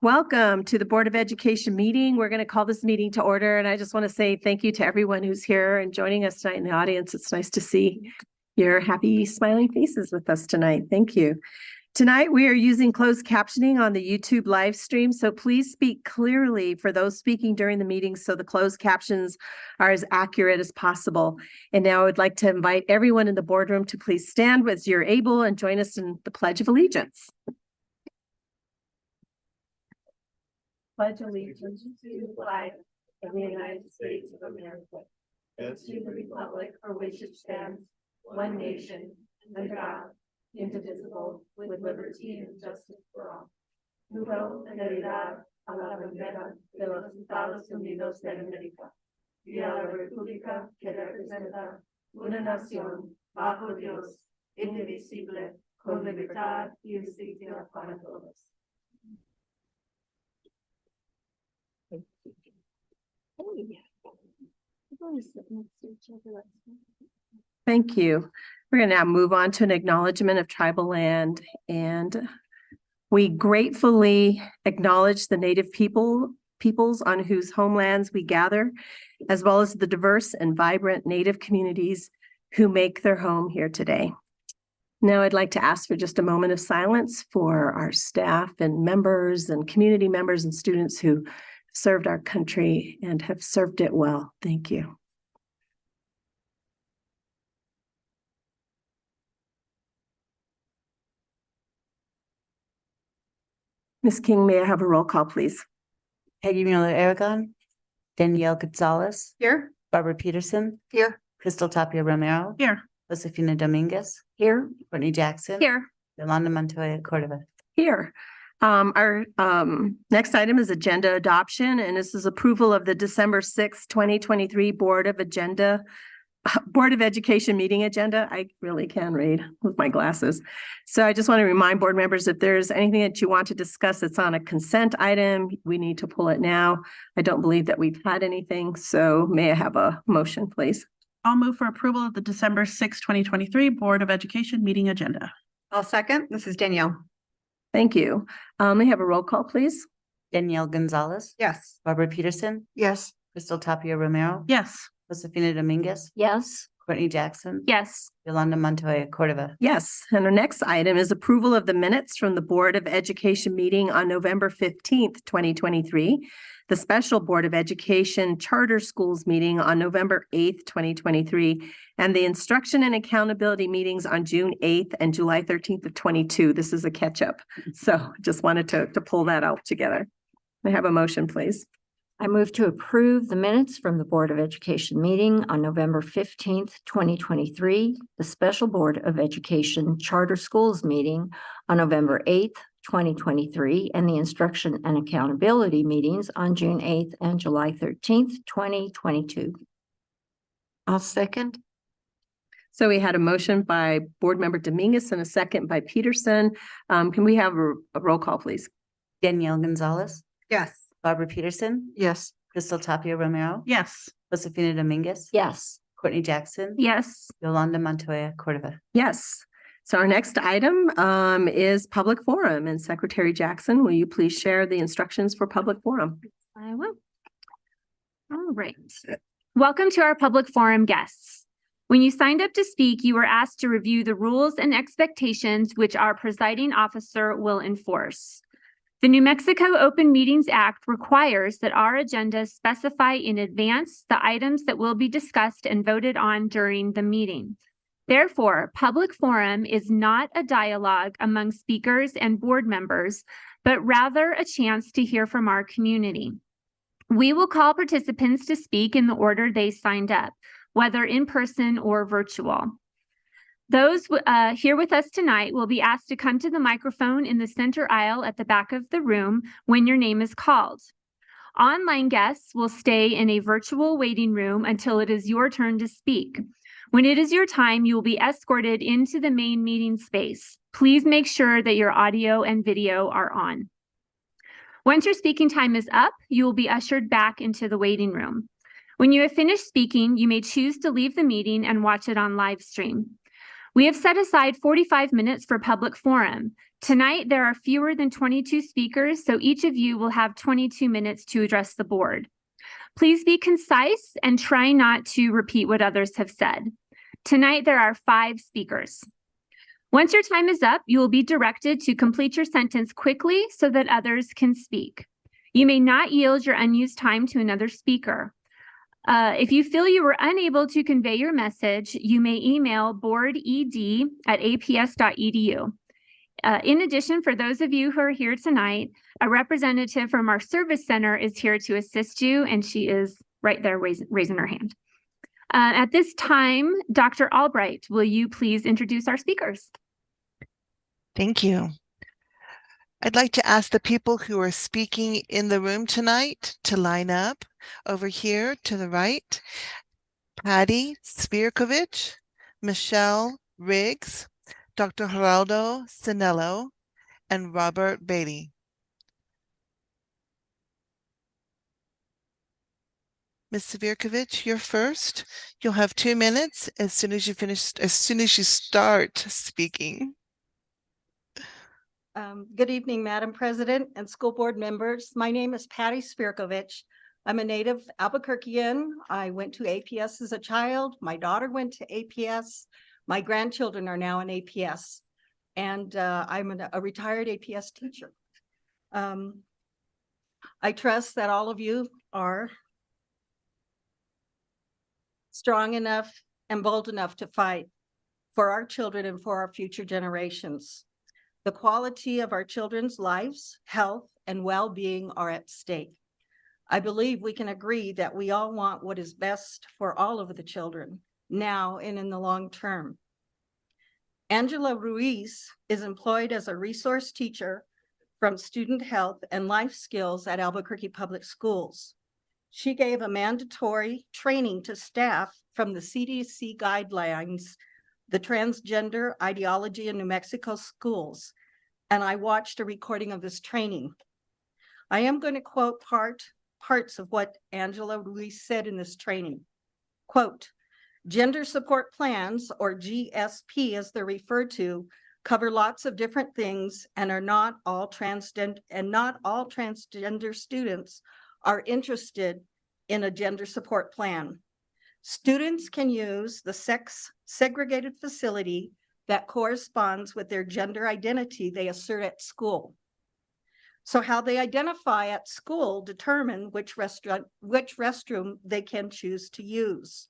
Welcome to the Board of Education meeting. We're going to call this meeting to order, and I just want to say thank you to everyone who's here and joining us tonight in the audience. It's nice to see your happy, smiling faces with us tonight. Thank you. Tonight, we are using closed captioning on the YouTube live stream, so please speak clearly for those speaking during the meeting so the closed captions are as accurate as possible. And now I would like to invite everyone in the boardroom to please stand as you're able and join us in the Pledge of Allegiance. Pledge allegiance to the flag of the United States of America and to the republic for which it stands, one nation, under God, indivisible, with liberty and justice for all. Juro fidelidad a la bandera de los Estados Unidos de América y a la república que representa una nación bajo Dios, indivisible, con libertad y justicia para todos. Thank you. We're going to now move on to an acknowledgement of tribal land, and we gratefully acknowledge the Native peoples on whose homelands we gather, as well as the diverse and vibrant Native communities who make their home here today. Now I'd like to ask for just a moment of silence for our staff and members and community members and students who served our country and have served it well. Thank you. Ms. King, may I have a roll call, please? Peggy Mueller-Aragon, Danielle Gonzalez. Here. Barbara Peterson. Here. Crystal Tapia Romero. Here. Josefina Dominguez. Here. Courtney Jackson. Here. Yolanda Montoya-Cordova. Here. Our next item is agenda adoption, and this is approval of the December 6th, 2023 Board of Education meeting agenda. I really can read with my glasses. So I just want to remind board members, if there's anything that you want to discuss that's on a consent item, we need to pull it now. I don't believe that we've had anything, so may I have a motion, please? I'll move for approval of the December 6, 2023 Board of Education meeting agenda. I'll second. This is Danielle. Thank you. May I have a roll call, please? Danielle Gonzalez. Yes. Barbara Peterson. Yes. Crystal Tapia Romero. Yes. Josefina Dominguez. Yes. Courtney Jackson. Yes. Yolanda Montoya-Cordova. Yes, and our next item is approval of the minutes from the Board of Education meeting on November 15th, 2023, the special Board of Education Charter Schools meeting on November 8th, 2023, and the instruction and accountability meetings on June 8th and July 13th of 22. This is a catch-up, so just wanted to pull that out together. May I have a motion, please? I move to approve the minutes from the Board of Education meeting on November 15th, 2023, the Special Board of Education Charter Schools meeting on November 8th, 2023, and the Instruction and Accountability meetings on June 8th and July 13th, 2022. I'll second. So we had a motion by Board Member Dominguez and a second by Peterson. Can we have a roll call, please? Danielle Gonzalez. Yes. Barbara Peterson. Yes. Crystal Tapia Romero. Yes. Josefina Dominguez. Yes. Courtney Jackson. Yes. Yolanda Montoya-Cordova. Yes. So our next item is public forum, and Secretary Jackson, will you please share the instructions for public forum? I will. All right. Welcome to our public forum guests. When you signed up to speak, you were asked to review the rules and expectations which our presiding officer will enforce. The New Mexico Open Meetings Act requires that our agendas specify in advance the items that will be discussed and voted on during the meeting. Therefore, public forum is not a dialogue among speakers and board members, but rather a chance to hear from our community. We will call participants to speak in the order they signed up, whether in person or virtual. Those here with us tonight will be asked to come to the microphone in the center aisle at the back of the room when your name is called. Online guests will stay in a virtual waiting room until it is your turn to speak. When it is your time, you will be escorted into the main meeting space. Please make sure that your audio and video are on. Once your speaking time is up, you will be ushered back into the waiting room. When you have finished speaking, you may choose to leave the meeting and watch it on live stream. We have set aside 45 minutes for public forum. Tonight, there are fewer than 22 speakers, so each of you will have 22 minutes to address the board. Please be concise and try not to repeat what others have said. Tonight, there are 5 speakers. Once your time is up, you will be directed to complete your sentence quickly so that others can speak. You may not yield your unused time to another speaker. If you feel you were unable to convey your message, you may email boarded@aps.edu. In addition, for those of you who are here tonight, a representative from our service center is here to assist you, and she is right there raising her hand. At this time, Dr. Albright, will you please introduce our speakers? Thank you. I'd like to ask the people who are speaking in the room tonight to line up over here to the right. Patty Spirkovich, Michelle Riggs, Dr. Geraldo Sinello, and Robert Beatty. Ms. Spirkovich, you're first. You'll have 2 minutes as soon as you start speaking. Good evening, Madam President and school board members. My name is Patty Spirkovich. I'm a native Albuquerquean. I went to APS as a child. My daughter went to APS. My grandchildren are now in APS. And I'm a retired APS teacher. I trust that all of you are strong enough and bold enough to fight for our children and for our future generations. The quality of our children's lives, health, and well-being are at stake. I believe we can agree that we all want what is best for all of the children, now and in the long term. Angela Ruiz is employed as a resource teacher from Student Health and Life Skills at Albuquerque Public Schools. She gave a mandatory training to staff from the CDC guidelines, the transgender ideology in New Mexico schools, and I watched a recording of this training. I am going to quote parts of what Angela Ruiz said in this training. Quote, gender support plans, or GSP as they're referred to, cover lots of different things and are not all transgender, and not all transgender students are interested in a gender support plan. Students can use the sex segregated facility that corresponds with their gender identity they assert at school. So how they identify at school determine which restroom they can choose to use.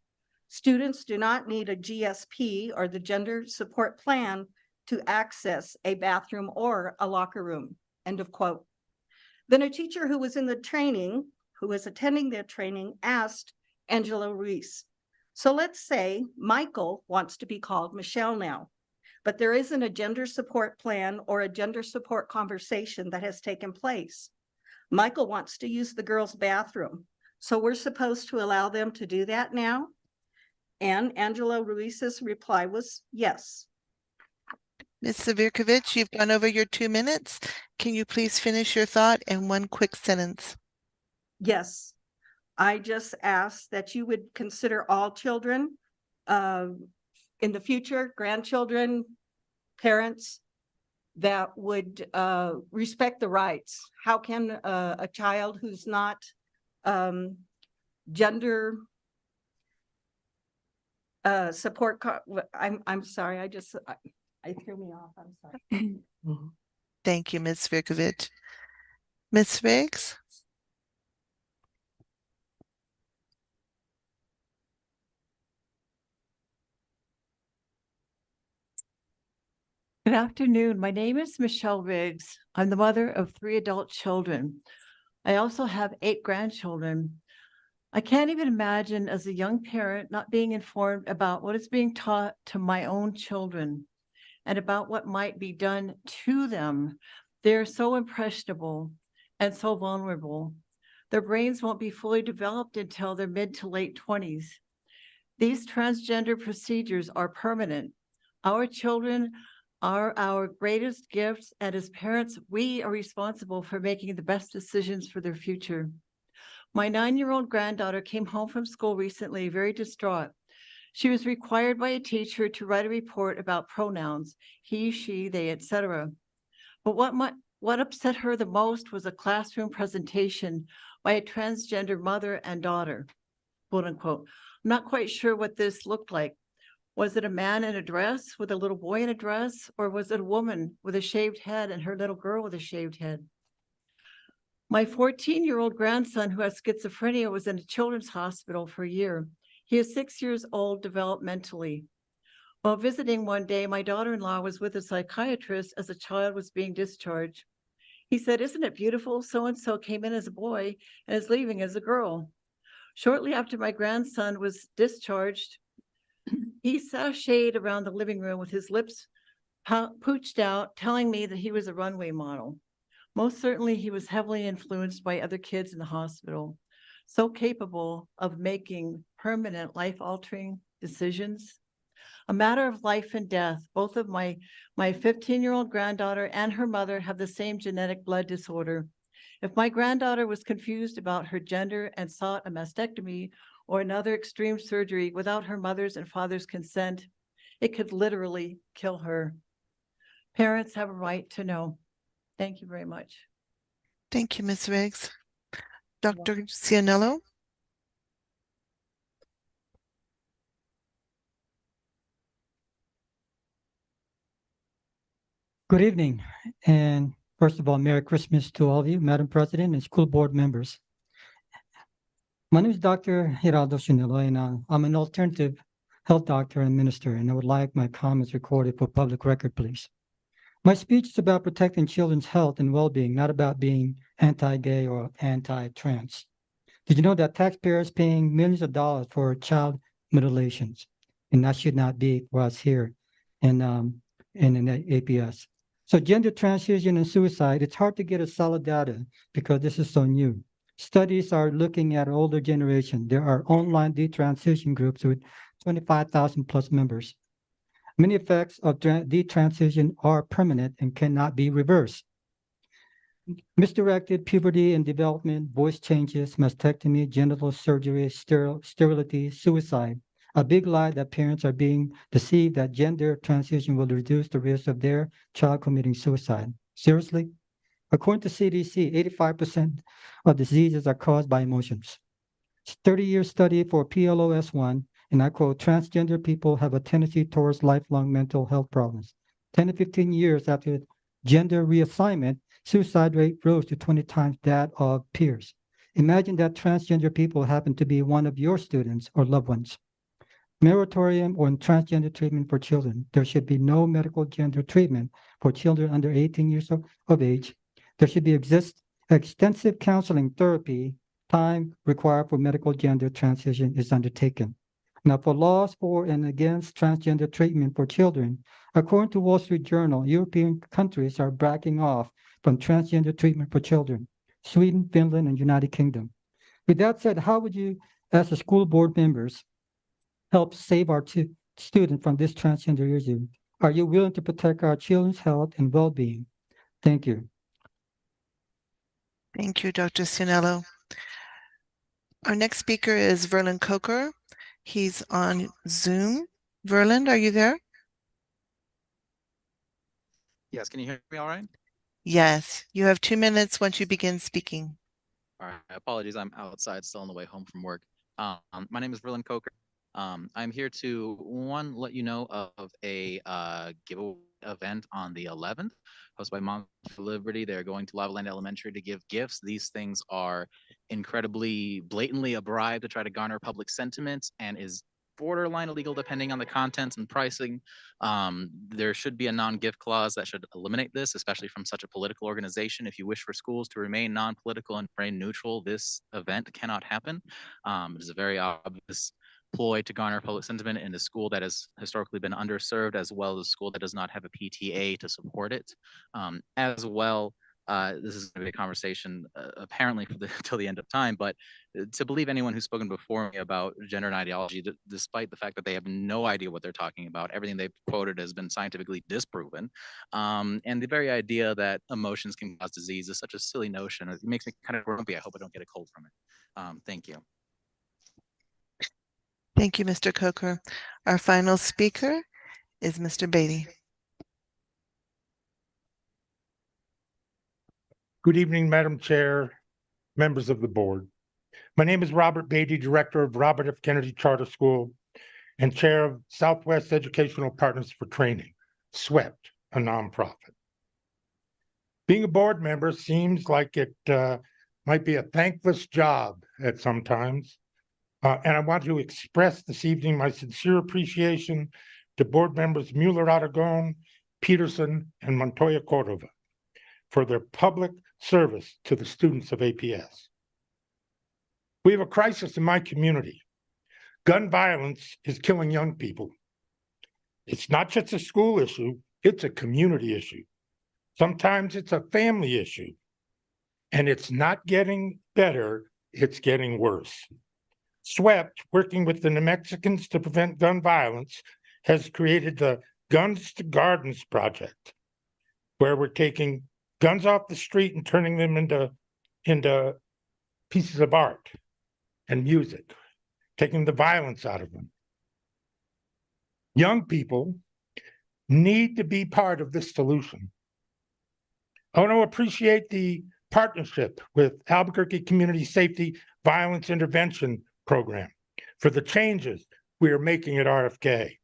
Students do not need a GSP or the gender support plan to access a bathroom or a locker room, end of quote. Then a teacher who was in the training, who was attending their training, asked Angela Ruiz, so let's say Michael wants to be called Michelle now, but there isn't a gender support plan or a gender support conversation that has taken place. Michael wants to use the girls' bathroom, so we're supposed to allow them to do that now? And Angela Ruiz's reply was yes. Ms. Spirkovich, you've gone over your 2 minutes. Can you please finish your thought in one quick sentence? Yes, I just ask that you would consider all children in the future, grandchildren, parents, that would respect the rights. How can a child who's not gender support, I'm sorry, I threw me off, I'm sorry. Thank you, Ms. Spirkovich. Ms. Riggs? Good afternoon. My name is Michelle Riggs. I'm the mother of 3 adult children. I also have 8 grandchildren. I can't even imagine as a young parent not being informed about what is being taught to my own children and about what might be done to them. They're so impressionable and so vulnerable. Their brains won't be fully developed until their mid to late 20s. These transgender procedures are permanent. Our children are our greatest gifts, and as parents, we are responsible for making the best decisions for their future. My 9-year-old granddaughter came home from school recently, very distraught. She was required by a teacher to write a report about pronouns, he, she, they, etc. But what upset her the most was a classroom presentation by a transgender mother and daughter, quote unquote. I'm not quite sure what this looked like. Was it a man in a dress with a little boy in a dress, or was it a woman with a shaved head and her little girl with a shaved head? My 14-year-old grandson who has schizophrenia was in a children's hospital for a year. He is 6 years old developmentally. While visiting one day, my daughter-in-law was with a psychiatrist as a child was being discharged. He said, "Isn't it beautiful? So-and-so came in as a boy and is leaving as a girl." Shortly after my grandson was discharged, he sashayed around the living room with his lips pooched out, telling me that he was a runway model. Most certainly, he was heavily influenced by other kids in the hospital, so capable of making permanent life-altering decisions. A matter of life and death. Both of my 15-year-old granddaughter and her mother have the same genetic blood disorder. If my granddaughter was confused about her gender and sought a mastectomy or another extreme surgery without her mother's and father's consent, it could literally kill her. Parents have a right to know. Thank you very much. Thank you, Ms. Riggs. Dr. Cianello? Good evening, and first of all, Merry Christmas to all of you, Madam President and school board members. My name is Dr. Geraldo Cianello, and I'm an alternative health doctor and minister, and I would like my comments recorded for public record, please. My speech is about protecting children's health and well-being, not about being anti-gay or anti-trans. Did you know that taxpayers paying millions of dollars for child mutilations, and that should not be for us here in the APS. So gender transition and suicide, it's hard to get a solid data because this is so new. Studies are looking at older generation. There are online detransition groups with 25,000 plus members. Many effects of detransition are permanent and cannot be reversed. Misdirected puberty and development, voice changes, mastectomy, genital surgery, sterility, suicide. A big lie that parents are being deceived that gender transition will reduce the risk of their child committing suicide. Seriously? According to CDC, 85% of diseases are caused by emotions. 30-year study for PLOS1, and I quote, transgender people have a tendency towards lifelong mental health problems. 10 to 15 years after gender reassignment, suicide rate rose to 20 times that of peers. Imagine that transgender people happen to be one of your students or loved ones. Moratorium on transgender treatment for children. There should be no medical gender treatment for children under 18 years of age. There should be extensive counseling therapy time required for medical gender transition is undertaken. Now, for laws for and against transgender treatment for children, according to Wall Street Journal, European countries are backing off from transgender treatment for children. Sweden, Finland, and United Kingdom. With that said, how would you, as the school board members, help save our students from this transgender issue? Are you willing to protect our children's health and well-being? Thank you. Thank you, Dr. Cianello. Our next speaker is Verlin Coker. He's on Zoom. Verlin, are you there? Yes, can you hear me all right? Yes, you have 2 minutes once you begin speaking. All right, apologies, I'm outside still on the way home from work. My name is Verlin Coker. I'm here to, let you know of a giveaway event on the 11th, hosted by Moms for Liberty. They're going to Lavaland Elementary to give gifts. These things are incredibly blatantly a bribe to try to garner public sentiment and is borderline illegal depending on the contents and pricing. There should be a non-gift clause that should eliminate this, especially from such a political organization. If you wish for schools to remain non-political and remain neutral, this event cannot happen. It is a very obvious ploy to garner public sentiment in a school that has historically been underserved, as well as a school that does not have a PTA to support it. As well, this is going to be a conversation apparently for till the end of time, but to believe anyone who's spoken before me about gender and ideology, despite the fact that they have no idea what they're talking about, everything they've quoted has been scientifically disproven. And the very idea that emotions can cause disease is such a silly notion. It makes me kind of grumpy. I hope I don't get a cold from it. Thank you. Thank you, Mr. Coker. Our final speaker is Mr. Beatty. Good evening, Madam Chair, members of the board. My name is Robert Beatty, Director of Robert F. Kennedy Charter School and Chair of Southwest Educational Partners for Training, SWEPT, a nonprofit. Being a board member seems like it might be a thankless job at some times. And I want to express this evening my sincere appreciation to board members Mueller-Aragon, Peterson, and Montoya-Cordova for their public service to the students of APS. We have a crisis in my community. Gun violence is killing young people. It's not just a school issue, it's a community issue. Sometimes it's a family issue. And it's not getting better, it's getting worse. SWEPT, working with the New Mexicans to prevent gun violence, has created the Guns to Gardens project, where we're taking guns off the street and turning them into pieces of art and music, taking the violence out of them. Young people need to be part of this solution. I want to appreciate the partnership with Albuquerque Community Safety Violence Intervention Program for the changes we are making at RFK.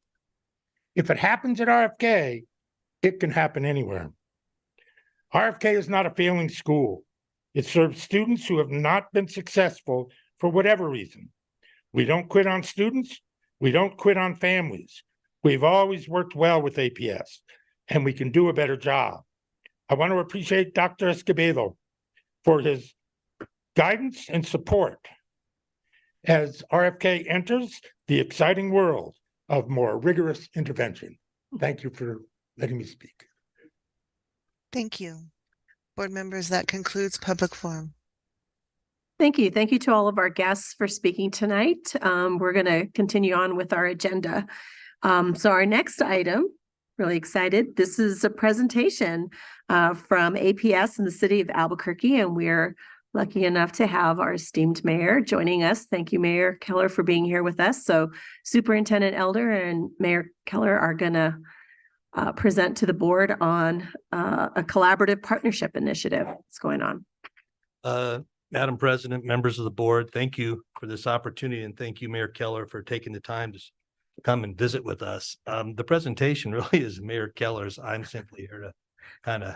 If it happens at RFK, it can happen anywhere. RFK is not a failing school. It serves students who have not been successful for whatever reason. We don't quit on students. We don't quit on families. We've always worked well with APS, and we can do a better job. I want to appreciate Dr. Escobedo for his guidance and support as RFK enters the exciting world of more rigorous intervention. Thank you for letting me speak. Thank you. Board members, that concludes public forum. Thank you. Thank you to all of our guests for speaking tonight. We're going to continue on with our agenda. So our next item, really excited. This is a presentation from APS in the city of Albuquerque, and we're lucky enough to have our esteemed mayor joining us. Thank you, Mayor Keller, for being here with us. So Superintendent Elder and Mayor Keller are going to present to the board on a collaborative partnership initiative that's going on. Madam President, members of the board, thank you for this opportunity, and thank you, Mayor Keller, for taking the time to come and visit with us. The presentation really is Mayor Keller's. I'm simply here to kind of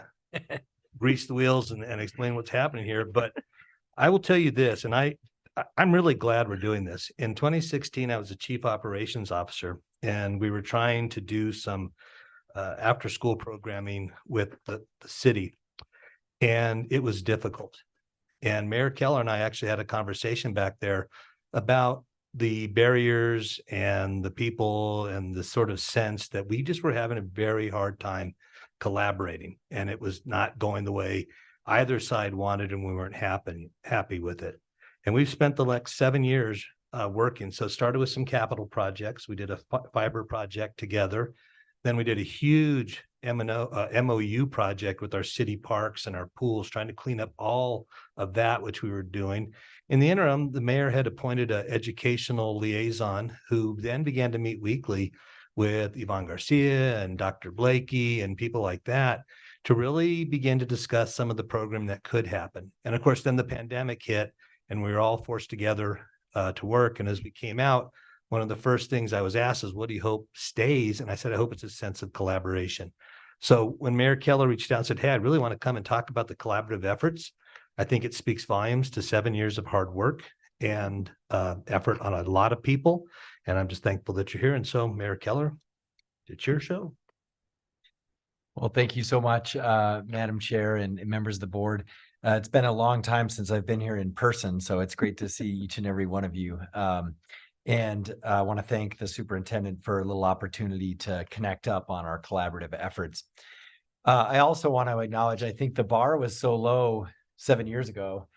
grease the wheels and explain what's happening here. But I will tell you this, and I'm really glad we're doing this. In 2016, I was a chief operations officer, and we were trying to do some after-school programming with the city, and it was difficult. And Mayor Keller and I actually had a conversation back there about the barriers and the people and the sort of sense that we just were having a very hard time collaborating, and it was not going the way either side wanted, and we weren't happy with it. And we've spent the next 7 years working. So it started with some capital projects. We did a fiber project together. Then we did a huge MOU project with our city parks and our pools, trying to clean up all of that, which we were doing. In the interim, the mayor had appointed an educational liaison who then began to meet weekly with Yvonne Garcia and Dr. Blakey and people like that to really begin to discuss some of the programming that could happen. And of course, then the pandemic hit and we were all forced together to work. And as we came out, one of the first things I was asked is, what do you hope stays? And I said, I hope it's a sense of collaboration. So when Mayor Keller reached out and said, hey, I really want to come and talk about the collaborative efforts, I think it speaks volumes to 7 years of hard work and effort on a lot of people. And I'm just thankful that you're here. And so, Mayor Keller, it's your show. Well, thank you so much, Madam Chair and members of the board. It's been a long time since I've been here in person, so it's great to see each and every one of you. And I want to thank the superintendent for a little opportunity to connect up on our collaborative efforts. I also want to acknowledge, I think the bar was so low 7 years ago.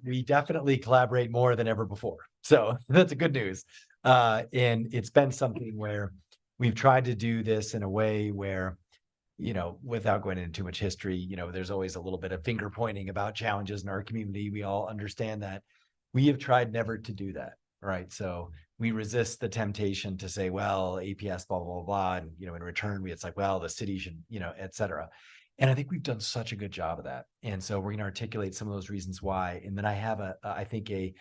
We definitely collaborate more than ever before. So that's a good news. And it's been something where we've tried to do this in a way where, you know, without going into too much history, you know, there's always a little bit of finger pointing about challenges in our community. We all understand that. We have tried never to do that. Right. So we resist the temptation to say, well, APS, blah, blah, blah. And, in return, it's like, well, the city should, et cetera. And I think we've done such a good job of that. And so we're going to articulate some of those reasons why. And then I have I think a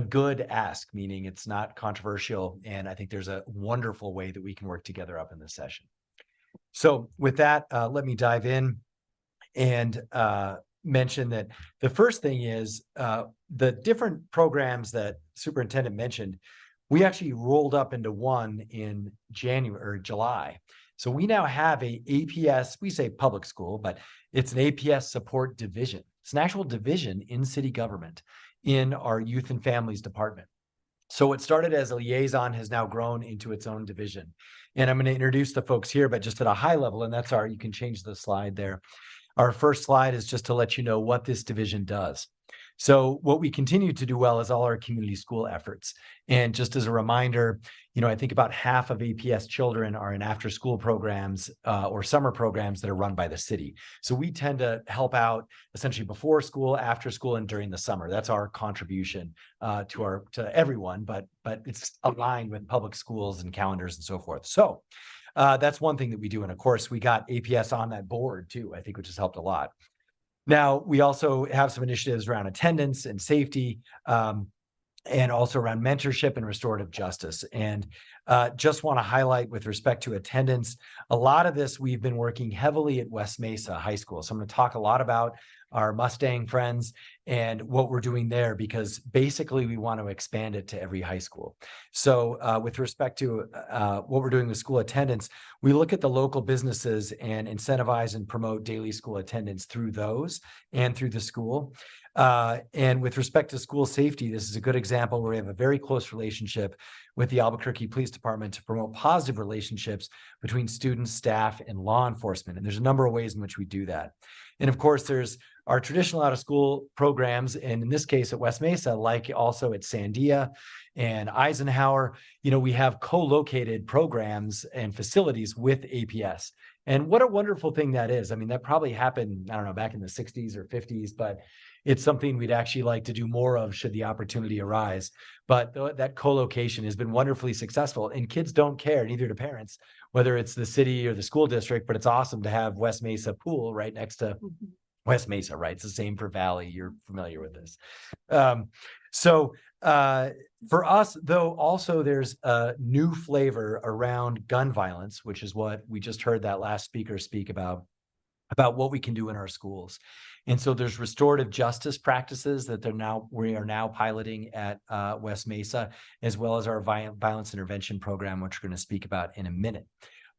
good ask, meaning it's not controversial. And I think there's a wonderful way that we can work together up in this session. So with that, let me dive in and mention that the first thing is the different programs that Superintendent mentioned, we actually rolled up into one in January or July. So we now have a APS, we say public school, but it's an APS support division. It's an actual division in city government in our youth and families department. So what started as a liaison has now grown into its own division. And I'm going to introduce the folks here, but just at a high level, and that's you can change the slide there. Our first slide is just to let you know what this division does. So what we continue to do well is all our community school efforts. And just as a reminder, I think about half of APS children are in after school programs or summer programs that are run by the city. So we tend to help out essentially before school, after school, and during the summer. That's our contribution to everyone, but it's aligned with public schools and calendars and so forth. So that's one thing that we do. And of course, we got APS on that board too, I think, which has helped a lot. Now, we also have some initiatives around attendance and safety, and also around mentorship and restorative justice. And just want to highlight with respect to attendance, a lot of this we've been working heavily at West Mesa High School. So I'm going to talk a lot about our Mustang friends and what we're doing there, because basically we want to expand it to every high school. So with respect to what we're doing with school attendance, we look at the local businesses and incentivize and promote daily school attendance through those and through the school. And with respect to school safety, this is a good example where we have a very close relationship with the Albuquerque Police Department to promote positive relationships between students, staff, and law enforcement. And there's a number of ways in which we do that. And of course, there's our traditional out of school programs. And in this case at West Mesa, like also at Sandia and Eisenhower, we have co-located programs and facilities with APS. And what a wonderful thing that is. I mean, that probably happened, I don't know, back in the 60s or 50s, but it's something we'd actually like to do more of should the opportunity arise. But that co-location has been wonderfully successful, and kids don't care, neither do parents, whether it's the city or the school district, but it's awesome to have West Mesa Pool right next to West Mesa, right? It's the same for Valley. You're familiar with this. So for us, though, also there's a new flavor around gun violence, which is what we just heard that last speaker speak about what we can do in our schools. And so there's restorative justice practices that we are now piloting at West Mesa, as well as our violence intervention program, which we're going to speak about in a minute.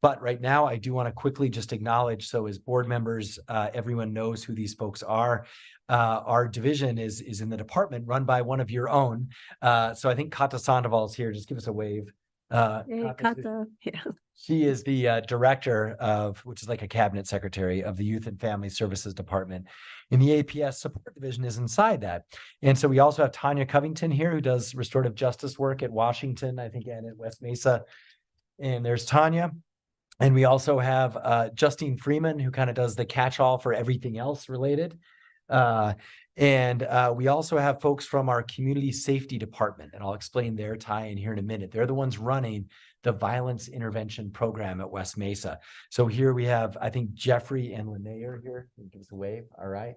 But right now, I do want to quickly just acknowledge, so as board members, everyone knows who these folks are. Our division is in the department run by one of your own. So I think Kata Sandoval is here. Just give us a wave. Hey, Kata. Yeah. She is the director of, which is like a cabinet secretary of the Youth and Family Services Department. And the APS support division is inside that. And so we also have Tanya Covington here, who does restorative justice work at Washington, I think, and at West Mesa. And there's Tanya. And we also have Justine Freeman, who kind of does the catch-all for everything else related. And we also have folks from our community safety department, and I'll explain their tie-in here in a minute. They're the ones running the violence intervention program at West Mesa. So here we have, I think, Jeffrey and Lene are here. Give us a wave. All right.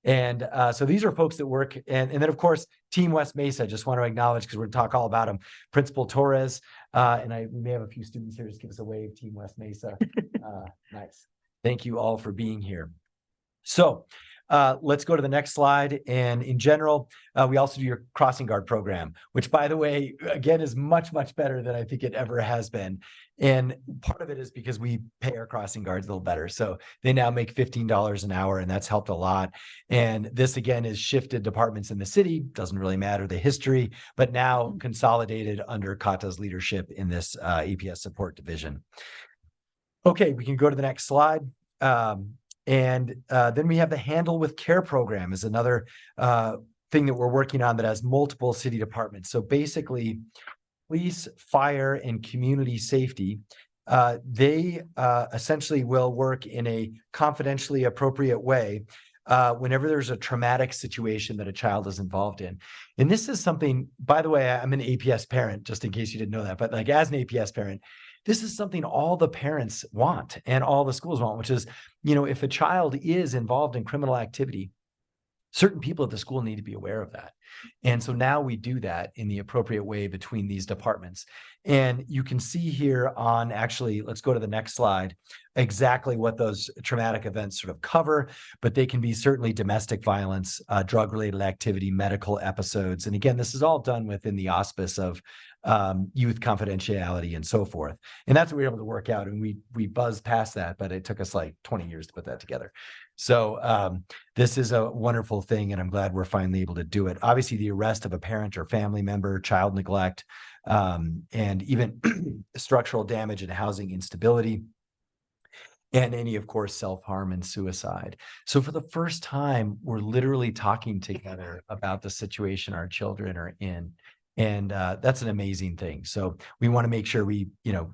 And so these are folks that work, and then of course, Team West Mesa, just want to acknowledge, because we're going to talk all about them. Principal Torres, and we may have a few students here, just give us a wave, Team West Mesa. Nice. Thank you all for being here. So let's go to the next slide. And in general, we also do your crossing guard program, which, by the way, again, is much, much better than I think it ever has been. And part of it is because we pay our crossing guards a little better. So they now make $15 an hour, and that's helped a lot. And this, again, is shifted departments in the city. Doesn't really matter the history, but now consolidated under Kata's leadership in this APS support division. Okay, we can go to the next slide. And then we have the Handle with Care program is another thing that we're working on that has multiple city departments. So basically, police, fire, and community safety, they essentially will work in a confidentially appropriate way whenever there's a traumatic situation that a child is involved in. And this is something, by the way, I'm an APS parent, just in case you didn't know that, but like as an APS parent, this is something all the parents want and all the schools want, which is, if a child is involved in criminal activity, certain people at the school need to be aware of that. And so now we do that in the appropriate way between these departments. And you can see here on, actually, let's go to the next slide, exactly what those traumatic events sort of cover, but they can be certainly domestic violence, drug-related activity, medical episodes. And again, this is all done within the auspice of youth confidentiality and so forth. And that's what we were able to work out. And we buzzed past that, but it took us like 20 years to put that together. So this is a wonderful thing, and I'm glad we're finally able to do it. Obviously, the arrest of a parent or family member, child neglect, and even structural damage and housing instability, and any, of course, self-harm and suicide. So for the first time, we're literally talking together about the situation our children are in. And that's an amazing thing. So we want to make sure we,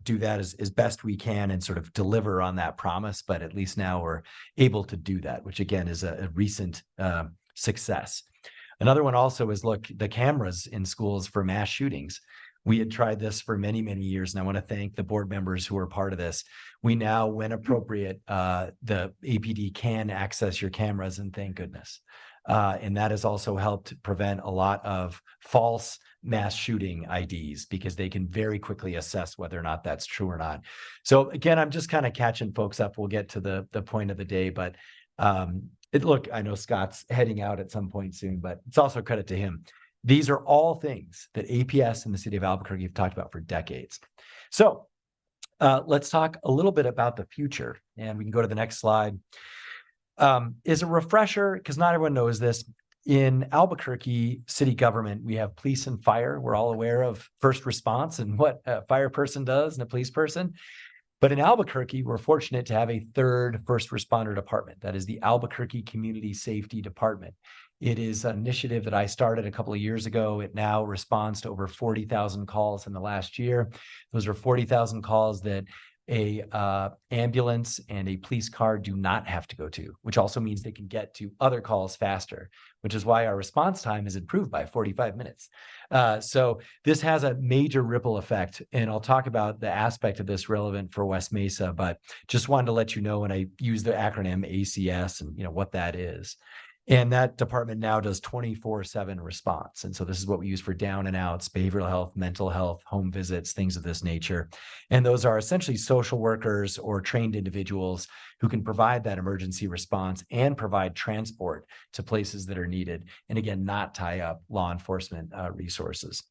do that as best we can and sort of deliver on that promise. But at least now we're able to do that, which again is a recent success. Another one also is, look, the cameras in schools for mass shootings. We had tried this for many, many years, and I want to thank the board members who are part of this. We now, when appropriate, the APD can access your cameras, and thank goodness. And that has also helped prevent a lot of false mass shooting IDs, because they can very quickly assess whether or not that's true or not. So again, I'm just kind of catching folks up. We'll get to the point of the day, but look, I know Scott's heading out at some point soon, but it's also credit to him. These are all things that APS and the city of Albuquerque have talked about for decades. So let's talk a little bit about the future, and we can go to the next slide. Is a refresher, because not everyone knows this. In Albuquerque city government, we have police and fire. We're all aware of first response and what a fire person does and a police person. But in Albuquerque, we're fortunate to have a third first responder department. That is the Albuquerque Community Safety Department. It is an initiative that I started a couple of years ago. It now responds to over 40,000 calls in the last year. Those are 40,000 calls that a ambulance and a police car do not have to go to, which also means they can get to other calls faster, which is why our response time is improved by 45 minutes. So this has a major ripple effect, and I'll talk about the aspect of this relevant for West Mesa, but just wanted to let you know when I use the acronym ACS and what that is. And that department now does 24/7 response. And so this is what we use for down and outs, behavioral health, mental health, home visits, things of this nature. And those are essentially social workers or trained individuals who can provide that emergency response and provide transport to places that are needed. And again, not tie up law enforcement resources.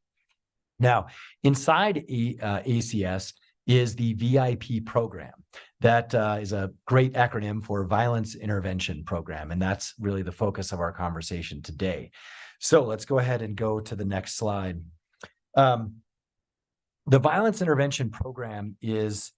Now, inside ACS is the VIP program. That is a great acronym for Violence Intervention Program, and that's really the focus of our conversation today. So let's go ahead and go to the next slide. The Violence Intervention Program is,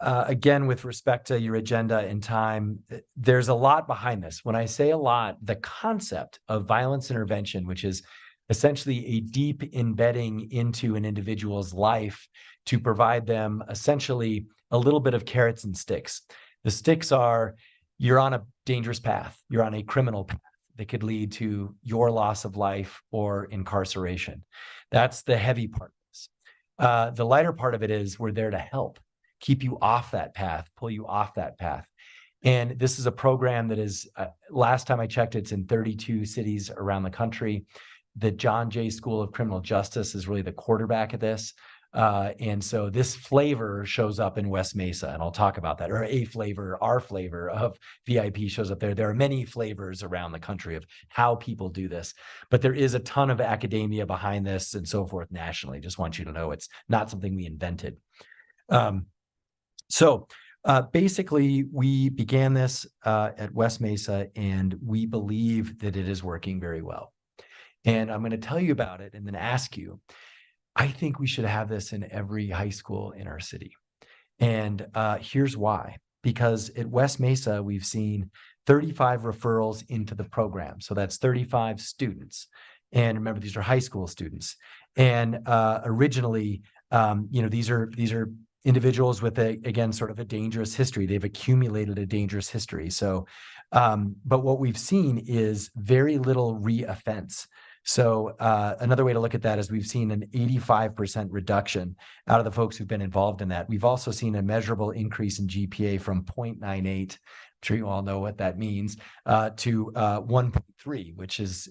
again, with respect to your agenda and time, there's a lot behind this. When I say a lot, the concept of violence intervention, which is essentially a deep embedding into an individual's life to provide them essentially a little bit of carrots and sticks. The sticks are, you're on a dangerous path. You're on a criminal path that could lead to your loss of life or incarceration. That's the heavy part of this. The lighter part of it is we're there to help, keep you off that path, pull you off that path. And this is a program that is, last time I checked, it's in 32 cities around the country. The John Jay School of Criminal Justice is really the quarterback of this. And so this flavor shows up in West Mesa, and I'll talk about that, or our flavor of VIP shows up there. There are many flavors around the country of how people do this, but there is a ton of academia behind this and so forth nationally. Just want you to know it's not something we invented. Basically, we began this at West Mesa, and we believe that it is working very well. And I'm going to tell you about it and then ask you, I think we should have this in every high school in our city. And here's why. Because at West Mesa, we've seen 35 referrals into the program. So that's 35 students. And remember, these are high school students. And originally, these are individuals with again, sort of a dangerous history. They've accumulated a dangerous history. So, but what we've seen is very little reoffense. So another way to look at that is we've seen an 85% reduction out of the folks who've been involved in that. We've also seen a measurable increase in GPA from 0.98, I'm sure you all know what that means, to 1.3, which is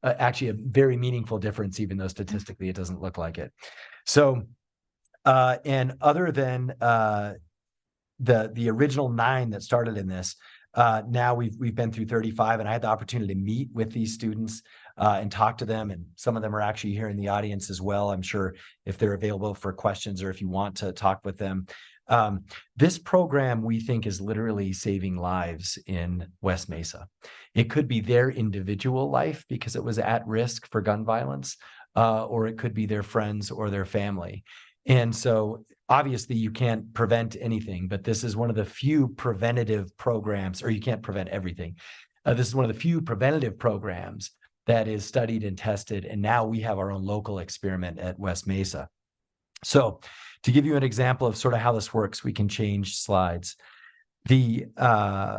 actually a very meaningful difference, even though statistically it doesn't look like it. So, and other than the original 9 that started in this, now we've been through 35, and I had the opportunity to meet with these students and talk to them, and some of them are actually here in the audience as well. I'm sure if they're available for questions or if you want to talk with them. This program, we think, is literally saving lives in West Mesa. It could be their individual life because it was at risk for gun violence, or it could be their friends or their family. And so obviously you can't prevent anything, but this is one of the few preventative programs, or you can't prevent everything. This is one of the few preventative programs that is studied and tested. And now we have our own local experiment at West Mesa. So to give you an example of sort of how this works, we can change slides. The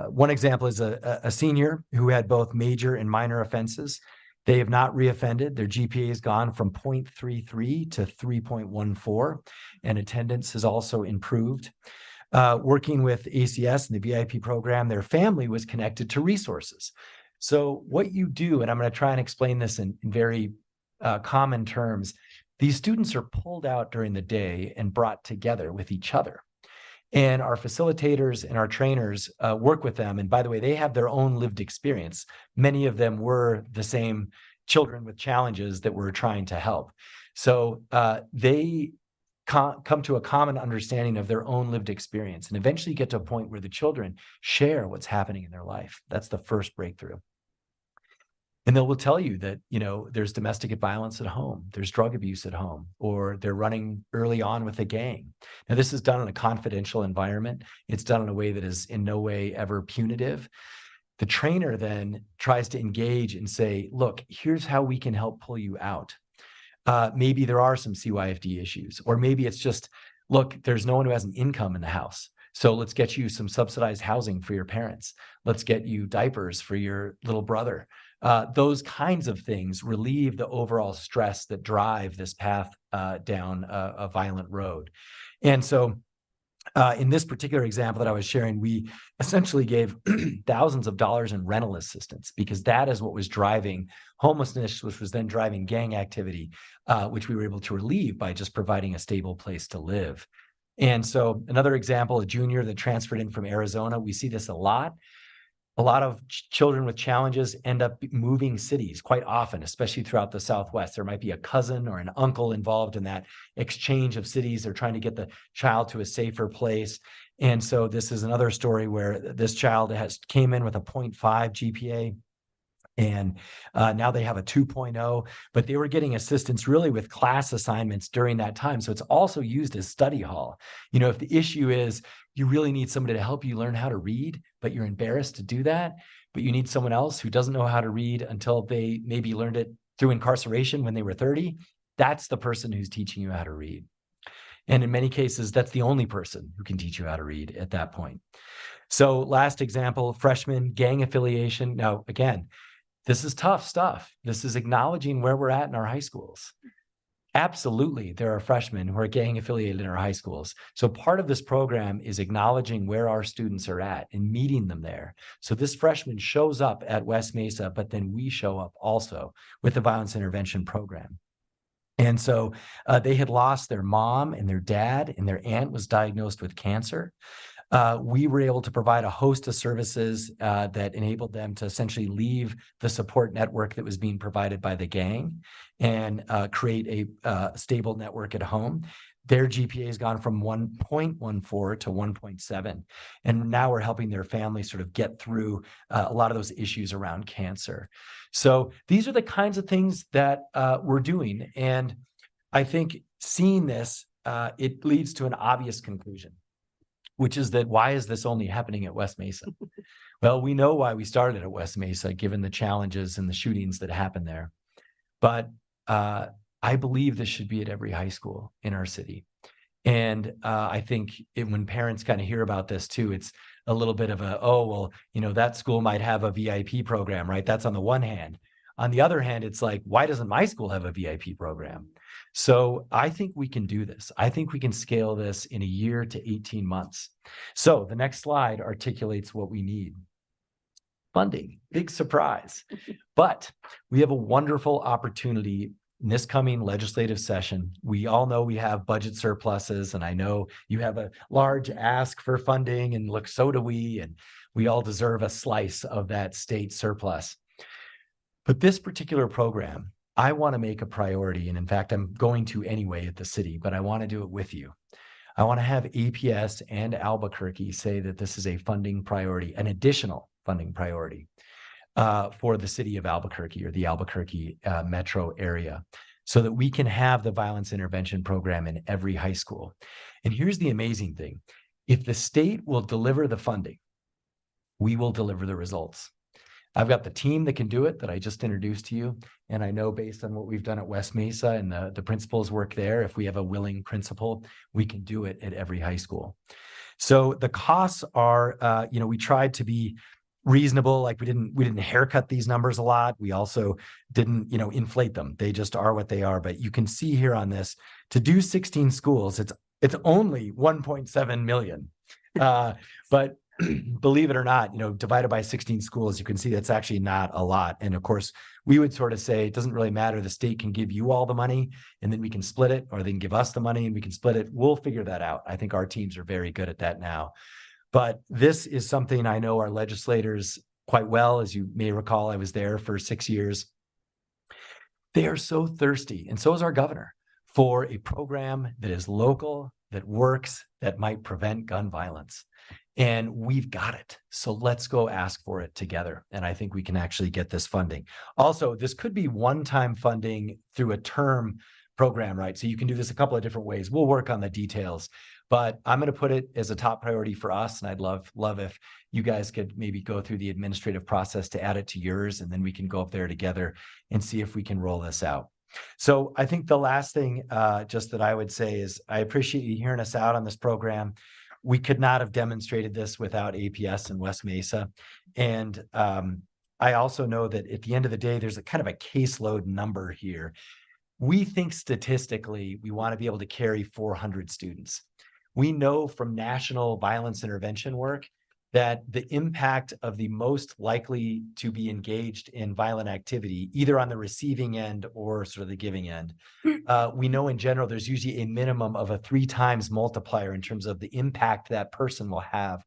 one example is a senior who had both major and minor offenses. They have not reoffended. Their GPA has gone from 0.33 to 3.14, and attendance has also improved. Working with ACS and the VIP program, their family was connected to resources. So what you do, and I'm going to try and explain this in very common terms, these students are pulled out during the day and brought together with each other. And our facilitators and our trainers work with them. And by the way, they have their own lived experience. Many of them were the same children with challenges that we're trying to help. So they come to a common understanding of their own lived experience and eventually get to a point where the children share what's happening in their life. That's the first breakthrough. And they will tell you that, there's domestic violence at home, there's drug abuse at home, or they're running early on with a gang. Now, this is done in a confidential environment. It's done in a way that is in no way ever punitive. The trainer then tries to engage and say, look, here's how we can help pull you out. Maybe there are some CYFD issues, or maybe it's just, look, there's no one who has an income in the house. So let's get you some subsidized housing for your parents. Let's get you diapers for your little brother. Those kinds of things relieve the overall stress that drive this path down a violent road. And so in this particular example that I was sharing, we essentially gave thousands of dollars in rental assistance because that is what was driving homelessness, which was then driving gang activity, which we were able to relieve by just providing a stable place to live. And so another example, a junior that transferred in from Arizona, we see this a lot. A lot of children with challenges end up moving cities quite often, especially throughout the Southwest. There might be a cousin or an uncle involved in that exchange of cities. They're trying to get the child to a safer place. And so this is another story where this child came in with a 0.5 GPA. And now they have a 2.0, but they were getting assistance really with class assignments during that time. So it's also used as study hall. If the issue is you really need somebody to help you learn how to read, but you're embarrassed to do that, but you need someone else who doesn't know how to read until they maybe learned it through incarceration when they were 30, that's the person who's teaching you how to read. And in many cases, that's the only person who can teach you how to read at that point. So last example, freshman gang affiliation. Now, again, this is tough stuff. This is acknowledging where we're at in our high schools. Absolutely, there are freshmen who are gang affiliated in our high schools. So part of this program is acknowledging where our students are at and meeting them there. So this freshman shows up at West Mesa, but then we show up also with the violence intervention program. And so they had lost their mom and their dad, and their aunt was diagnosed with cancer. We were able to provide a host of services that enabled them to essentially leave the support network that was being provided by the gang and create a stable network at home. Their GPA has gone from 1.14 to 1.7. And now we're helping their family sort of get through a lot of those issues around cancer. So these are the kinds of things that we're doing. And I think seeing this, it leads to an obvious conclusion, which is that why is this only happening at West Mesa? Well, we know why we started at West Mesa, given the challenges and the shootings that happened there. But I believe this should be at every high school in our city. And I think when parents kind of hear about this too, it's a little bit of a, oh, well, you know, that school might have a VIP program, right? That's on the one hand. On the other hand, it's like, why doesn't my school have a VIP program? So I think we can do this. I think we can scale this in a year to 18 months. So the next slide articulates what we need. Funding, big surprise. But we have a wonderful opportunity in this coming legislative session. We all know we have budget surpluses, and I know you have a large ask for funding, and look, so do we, and we all deserve a slice of that state surplus. But this particular program, I want to make a priority, and in fact, I'm going to anyway at the city, but I want to do it with you. I want to have APS and Albuquerque say that this is a funding priority, an additional funding priority for the city of Albuquerque, or the Albuquerque metro area, so that we can have the violence intervention program in every high school. And here's the amazing thing. If the state will deliver the funding, we will deliver the results. I've got the team that can do it that I just introduced to you. And I know based on what we've done at West Mesa and the principals work there, if we have a willing principal, we can do it at every high school. So the costs are, we tried to be reasonable. Like we didn't haircut these numbers a lot. We also didn't, inflate them. They just are what they are. But you can see here on this, to do 16 schools, it's only 1.7 million. But believe it or not, divided by 16 schools, you can see that's actually not a lot. And of course, we would sort of say, it doesn't really matter. The state can give you all the money and then we can split it, or they can give us the money and we can split it. We'll figure that out. I think our teams are very good at that now. But this is something I know our legislators quite well. As you may recall, I was there for 6 years. They are so thirsty, and so is our governor, for a program that is local, that works, that might prevent gun violence. And we've got it. So let's go ask for it together. And I think we can actually get this funding. Also, this could be one-time funding through a term program, right? So you can do this a couple of different ways. We'll work on the details, but I'm going to put it as a top priority for us. And I'd love if you guys could maybe go through the administrative process to add it to yours, and then we can go up there together and see if we can roll this out. So I think the last thing just that I would say is I appreciate you hearing us out on this program. We could not have demonstrated this without APS and West Mesa. And I also know that at the end of the day, there's a kind of a caseload number here. We think statistically, we want to be able to carry 400 students. We know from national violence intervention work that the impact of the most likely to be engaged in violent activity, either on the receiving end or sort of the giving end, we know in general, there's usually a minimum of a 3 times multiplier in terms of the impact that person will have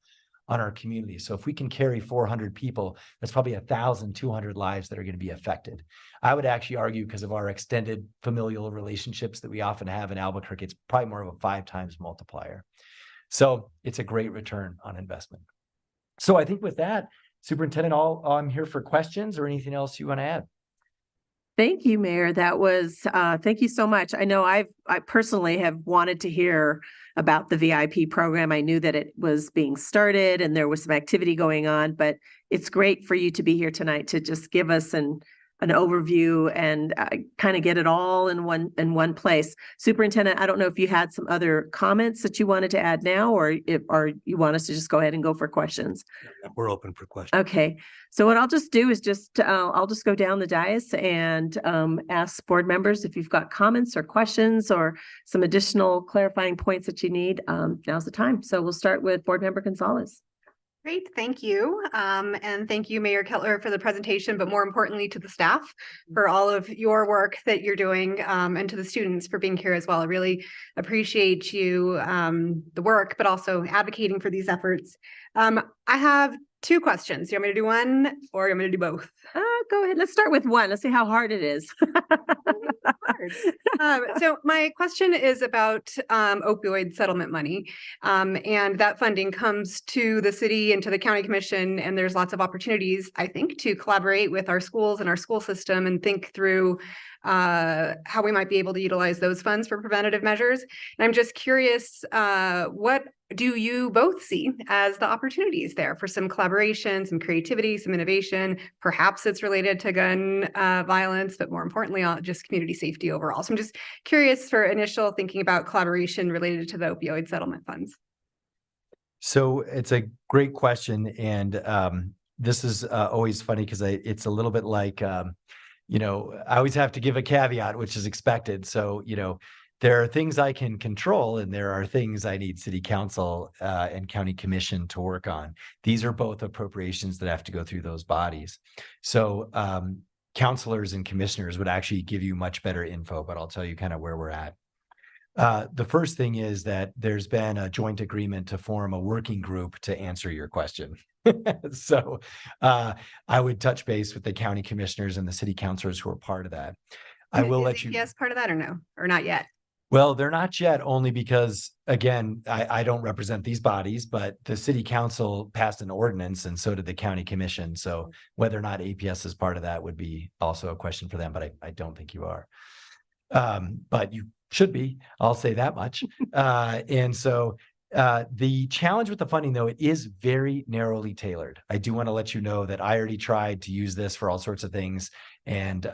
on our community. So if we can carry 400 people, that's probably 1,200 lives that are going to be affected. I would actually argue, because of our extended familial relationships that we often have in Albuquerque, it's probably more of a 5 times multiplier. So it's a great return on investment. So I think with that, Superintendent, I'm here for questions or anything else you want to add. Thank you, Mayor. That was, thank you so much. I know I personally have wanted to hear about the VIP program. I knew that it was being started and there was some activity going on, but it's great for you to be here tonight to just give us an overview and kind of get it all in one place. Superintendent, I don't know if you had some other comments that you wanted to add now, or you want us to just go ahead and go for questions. We're open for questions. Okay. So what I'll just do is I'll just go down the dais and ask board members if you've got comments or questions or some additional clarifying points that you need. Now's the time. So we'll start with Board Member Gonzalez. Great, thank you. And thank you, Mayor Kettler, for the presentation, but more importantly to the staff for all of your work that you're doing, and to the students for being here as well. I really appreciate you, the work, but also advocating for these efforts. I have 2 questions. You want me to do one or you want me to do both? Go ahead. Let's start with one. Let's see how hard it is. So my question is about opioid settlement money. And that funding comes to the city and to the county commission, and there's lots of opportunities, I think, to collaborate with our schools and our school system and think through how we might be able to utilize those funds for preventative measures. And I'm just curious, what do you both see as the opportunities there for some collaboration, some creativity, some innovation? Perhaps it's related to gun violence, but more importantly, just community safety overall. So I'm just curious for initial thinking about collaboration related to the opioid settlement funds. So it's a great question. And this is always funny because it's a little bit like, I always have to give a caveat, which is expected. So, there are things I can control and there are things I need city council and county commission to work on. These are both appropriations that have to go through those bodies. So counselors and commissioners would actually give you much better info, but I'll tell you kind of where we're at. The first thing is that there's been a joint agreement to form a working group to answer your question. So I would touch base with the county commissioners and the city councilors who are part of that. I will let you. Yes, part of that or no, or not yet? Well, they're not yet, only because, again, I don't represent these bodies, but the city council passed an ordinance and so did the county commission. So whether or not APS is part of that would be also a question for them, but I don't think you are. But you should be, I'll say that much. And so the challenge with the funding, though, it is very narrowly tailored. I do want to let you know that I already tried to use this for all sorts of things, and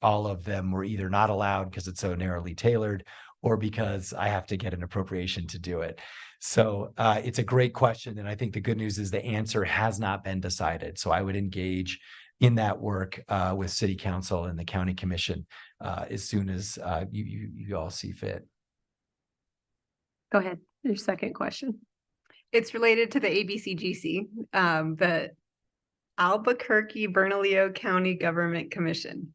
all of them were either not allowed because it's so narrowly tailored or because I have to get an appropriation to do it. So it's a great question. And I think the good news is the answer has not been decided. So I would engage in that work with city council and the county commission as soon as you all see fit. Go ahead. Your second question. It's related to the ABCGC, the Albuquerque Bernalillo County Government Commission.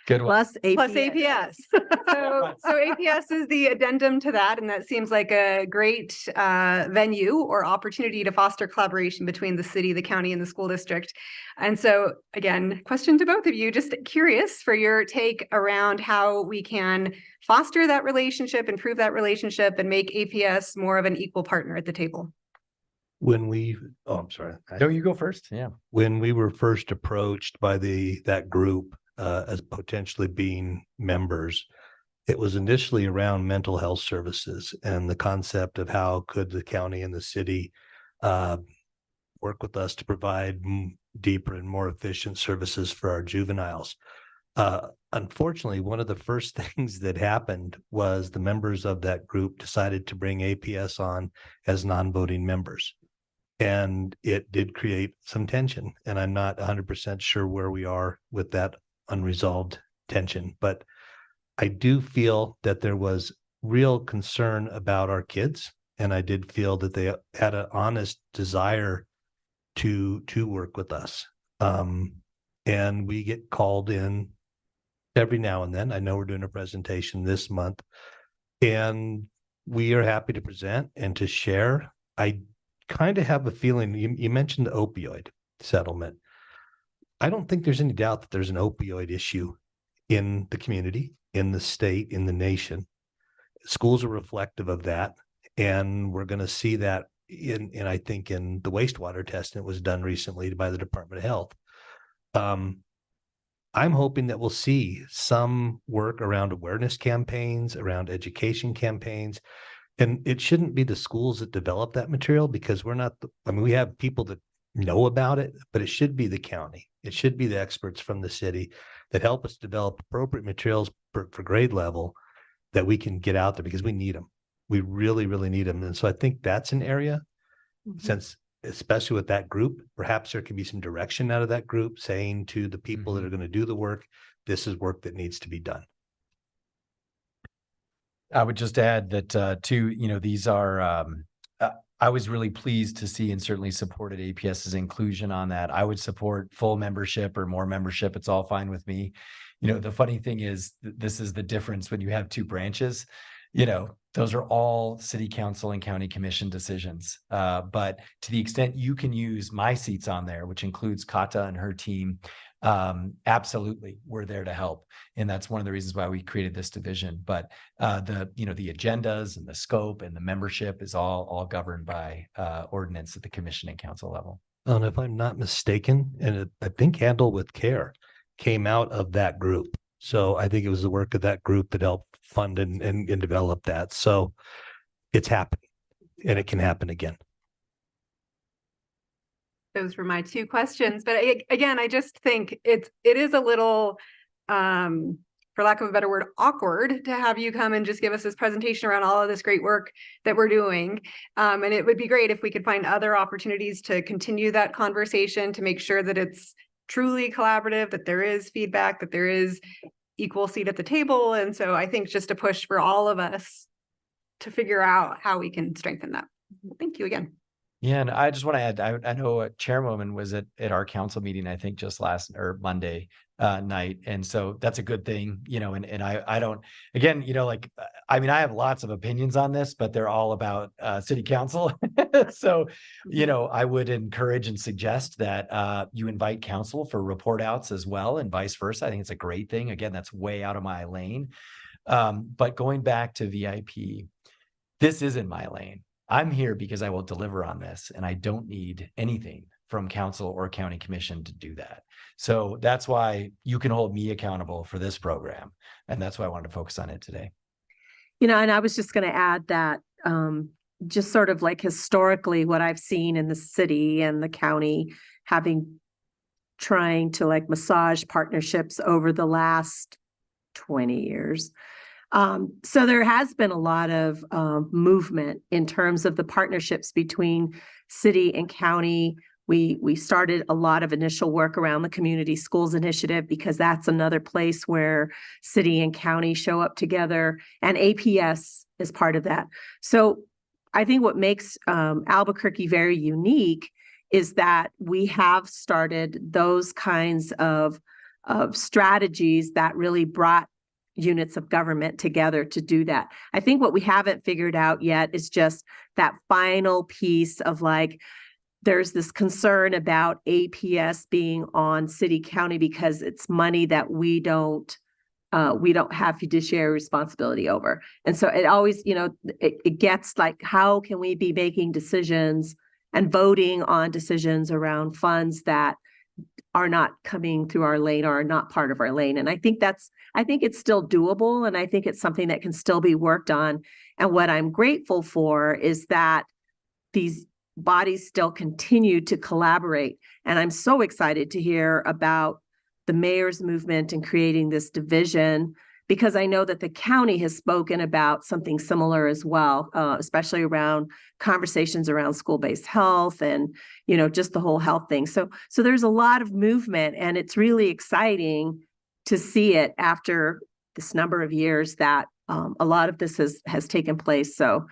Good one. Plus APS. Plus APS. So APS is the addendum to that, and that seems like a great venue or opportunity to foster collaboration between the city, the county, and the school district. And so, again, question to both of you, just curious for your take around how we can foster that relationship, improve that relationship, and make APS more of an equal partner at the table. I'm sorry. No, you go first. Yeah. When we were first approached by that group as potentially being members, it was initially around mental health services and the concept of how could the county and the city work with us to provide deeper and more efficient services for our juveniles. Unfortunately, one of the first things that happened was the members of that group decided to bring APS on as non-voting members. And it did create some tension. And I'm not 100% sure where we are with that unresolved tension. But I do feel that there was real concern about our kids. And I did feel that they had an honest desire to work with us. And we get called in every now and then. I know we're doing a presentation this month, and we are happy to present and to share. I kind of have a feeling, you mentioned the opioid settlement. I don't think there's any doubt that there's an opioid issue in the community, in the state, in the nation. Schools are reflective of that, and we're going to see that in I think in the wastewater testing that was done recently by the Department of Health. I'm hoping that we'll see some work around awareness campaigns, around education campaigns. And it shouldn't be the schools that develop that material, because we're not, we have people that know about it, but it should be the county. It should be the experts from the city that help us develop appropriate materials for grade level that we can get out there, because we need them. We really, really need them. And so I think that's an area, since especially with that group, perhaps there could be some direction out of that group saying to the people that are going to do the work, this is work that needs to be done. I would just add that too, these are, I was really pleased to see and certainly supported APS's inclusion on that. I would support full membership or more membership. It's all fine with me. The funny thing is, this is the difference when you have two branches. Those are all city council and county commission decisions. But to the extent you can use my seats on there, which includes Kata and her team, absolutely, we're there to help. And that's one of the reasons why we created this division. But the agendas and the scope and the membership is all governed by ordinance at the commission and council level. And if I'm not mistaken, and I think Handle with Care came out of that group. So I think it was the work of that group that helped fund and develop that. So it's happening. and it can happen again. Those were my two questions, but again, I just think it is a little, for lack of a better word, awkward to have you come and just give us this presentation around all of this great work that we're doing. And it would be great if we could find other opportunities to continue that conversation, to make sure that it's truly collaborative, that there is feedback, that there is equal seat at the table. And so I think just a push for all of us to figure out how we can strengthen that. Thank you again. Yeah, and I just want to add, I know a chairwoman was at our council meeting, I think just Monday night. And so that's a good thing, you know, and I don't, again, you know, like, I mean, I have lots of opinions on this, but they're all about city council. So, you know, I would encourage and suggest that you invite council for report outs as well, and vice versa. I think it's a great thing. Again, that's way out of my lane. But going back to VIP, this isn't my lane. I'm here because I will deliver on this, and I don't need anything from council or county commission to do that. So that's why you can hold me accountable for this program. And that's why I wanted to focus on it today. You know, and I was just going to add that just sort of like historically what I've seen in the city and the county trying to like massage partnerships over the last 20 years. So there has been a lot of movement in terms of the partnerships between city and county. We started a lot of initial work around the Community Schools Initiative, because that's another place where city and county show up together, and APS is part of that. So I think what makes Albuquerque very unique is that we have started those kinds of strategies that really brought units of government together to do that. I think what we haven't figured out yet is just that final piece of like, there's this concern about APS being on city county because it's money that we don't have fiduciary responsibility over. And so it always, you know, it gets like, how can we be making decisions and voting on decisions around funds that are not coming through our lane or are not part of our lane? And I think it's still doable. And I think it's something that can still be worked on. And what I'm grateful for is that these bodies still continue to collaborate. And I'm so excited to hear about the mayor's movement in creating this division, because I know that the county has spoken about something similar as well, especially around conversations around school-based health and, you know, just the whole health thing. So there's a lot of movement, and it's really exciting to see it after this number of years that a lot of this has taken place. So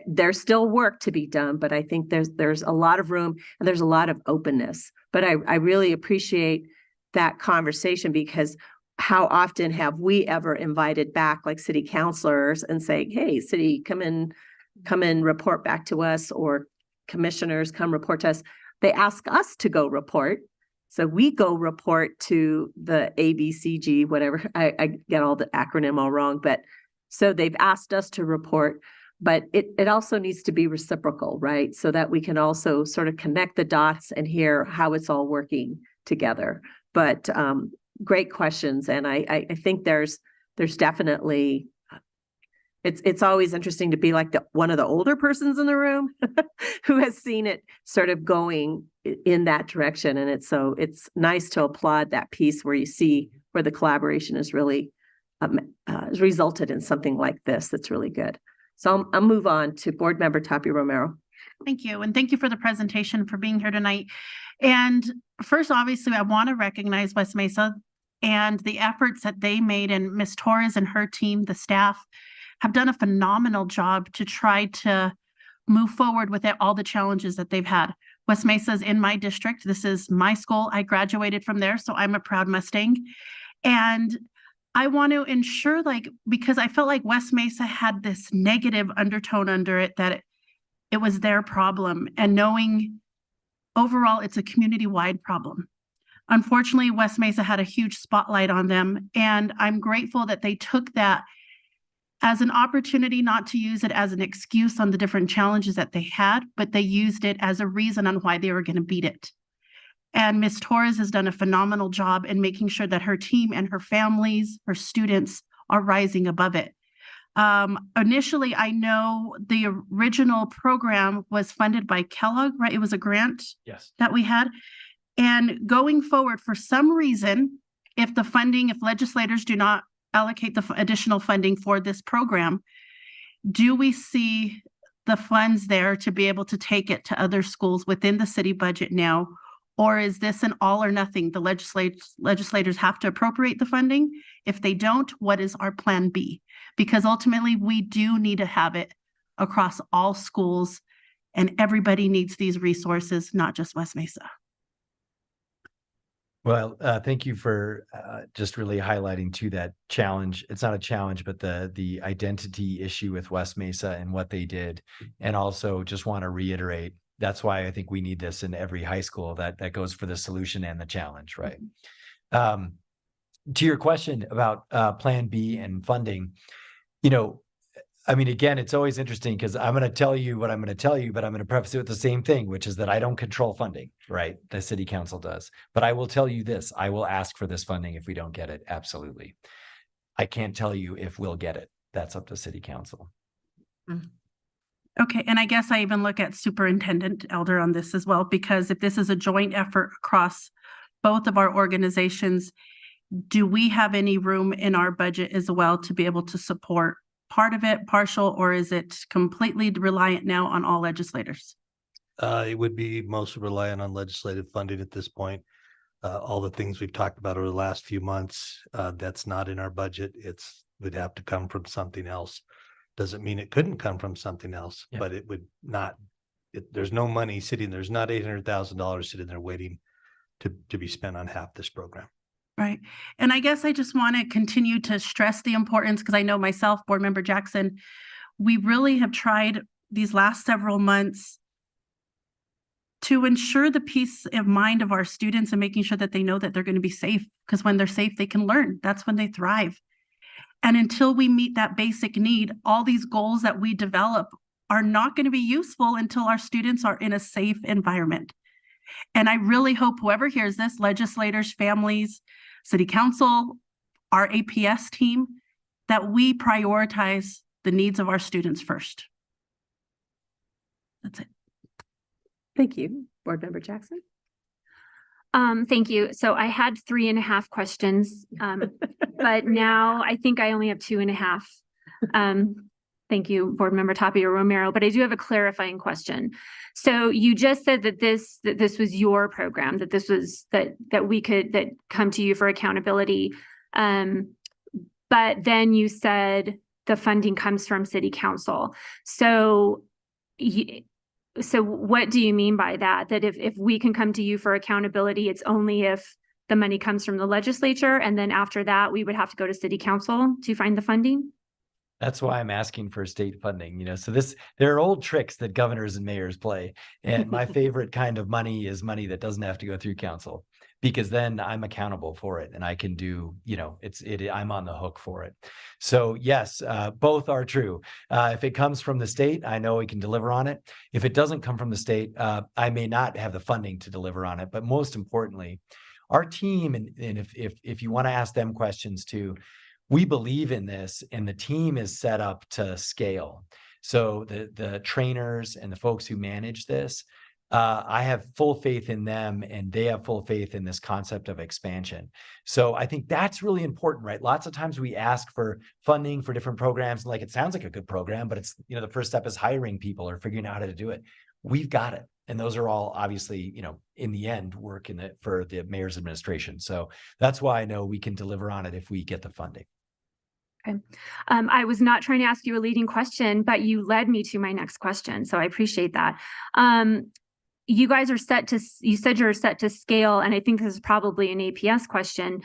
there's still work to be done, but I think there's a lot of room and there's a lot of openness. But I really appreciate that conversation, because how often have we ever invited back like city councilors and say, hey, city, come and report back to us, or commissioners come report to us. They ask us to go report. So we go report to the ABCG, whatever. I get all the acronym all wrong, but so they've asked us to report, but it also needs to be reciprocal, right? So that we can also sort of connect the dots and hear how it's all working together. But great questions. And I think there's definitely, it's always interesting to be like one of the older persons in the room who has seen it sort of going in that direction. And it's nice to applaud that piece where you see where the collaboration is really has resulted in something like this that's really good. So I'll move on to Board Member Tapia Romero. Thank you. And thank you for the presentation, for being here tonight. And first, obviously, I want to recognize West Mesa and the efforts that they made, and Ms. Torres and her team, the staff, have done a phenomenal job to try to move forward with all the challenges that they've had. West Mesa is in my district. This is my school. I graduated from there, so I'm a proud Mustang. And I want to ensure, because I felt like West Mesa had this negative undertone under it, that it was their problem, and knowing overall it's a community-wide problem. Unfortunately, West Mesa had a huge spotlight on them, and I'm grateful that they took that as an opportunity, not to use it as an excuse on the different challenges that they had, but they used it as a reason on why they were going to beat it. And Ms. Torres has done a phenomenal job in making sure that her team and her families, her students, are rising above it. Initially, I know the original program was funded by Kellogg, right? It was a grant Yes. that we had. And going forward, for some reason, if legislators do not allocate the additional funding for this program, do we see the funds there to be able to take it to other schools within the city budget now? Or is this an all or nothing? The legislators have to appropriate the funding. If they don't, what is our plan B? Because ultimately we do need to have it across all schools, and everybody needs these resources, not just West Mesa. Well, thank you for just really highlighting to that challenge. It's not a challenge, but the identity issue with West Mesa and what they did. And also just want to reiterate, that's why I think we need this in every high school, that goes for the solution and the challenge, right? To your question about Plan B and funding, I mean, again, it's always interesting because I'm going to tell you what I'm going to tell you, but I'm going to preface it with the same thing, which is that I don't control funding, right? The city council does. But I will tell you this, I will ask for this funding if we don't get it. Absolutely. I can't tell you if we'll get it. That's up to city council. Okay, and I guess I even look at Superintendent Elder on this as well, because if this is a joint effort across both of our organizations, do we have any room in our budget as well to be able to support part of it, partial, or is it completely reliant now on all legislators? It would be mostly reliant on legislative funding at this point. All the things we've talked about over the last few months, that's not in our budget. Would have to come from something else. Doesn't mean it couldn't come from something else, but it would not. There's no money sitting. There's not $800,000 sitting there waiting to be spent on half this program. Right. And I guess I just want to continue to stress the importance, because I know myself, Board Member Jackson, we really have tried these last several months to ensure the peace of mind of our students and making sure that they know that they're going to be safe, because when they're safe, they can learn. That's when they thrive. And until we meet that basic need, all these goals that we develop are not going to be useful until our students are in a safe environment. And I really hope whoever hears this, legislators, families, city council, our APS team, that we prioritize the needs of our students first. That's it. Thank you. Board Member Jackson. Thank you. So I had 3.5 questions, but now I think I only have 2.5. Thank you, Board Member Tapia Romero, but I do have a clarifying question. So you just said that this was your program, that this was that we could come to you for accountability. But then you said the funding comes from City Council. So what do you mean by that? That if we can come to you for accountability, it's only if the money comes from the legislature, and then after that, we would have to go to City Council to find the funding? That's why I'm asking for state funding, so there are old tricks that governors and mayors play. And my favorite kind of money is money that doesn't have to go through council, because then I'm accountable for it and I can do, I'm on the hook for it. So yes, both are true. If it comes from the state, I know we can deliver on it. If it doesn't come from the state, I may not have the funding to deliver on it. But most importantly, our team, and if you want to ask them questions too, we believe in this, and the team is set up to scale. So the trainers and the folks who manage this, I have full faith in them, and they have full faith in this concept of expansion. So I think that's really important, right? Lots of times we ask for funding for different programs, like it sounds like a good program, but it's, the first step is hiring people or figuring out how to do it. We've got it. And those are all obviously, in the end, work for the mayor's administration. So that's why I know we can deliver on it if we get the funding. Okay. I was not trying to ask you a leading question, but you led me to my next question. So I appreciate that. You guys are you said you're set to scale, and I think this is probably an APS question.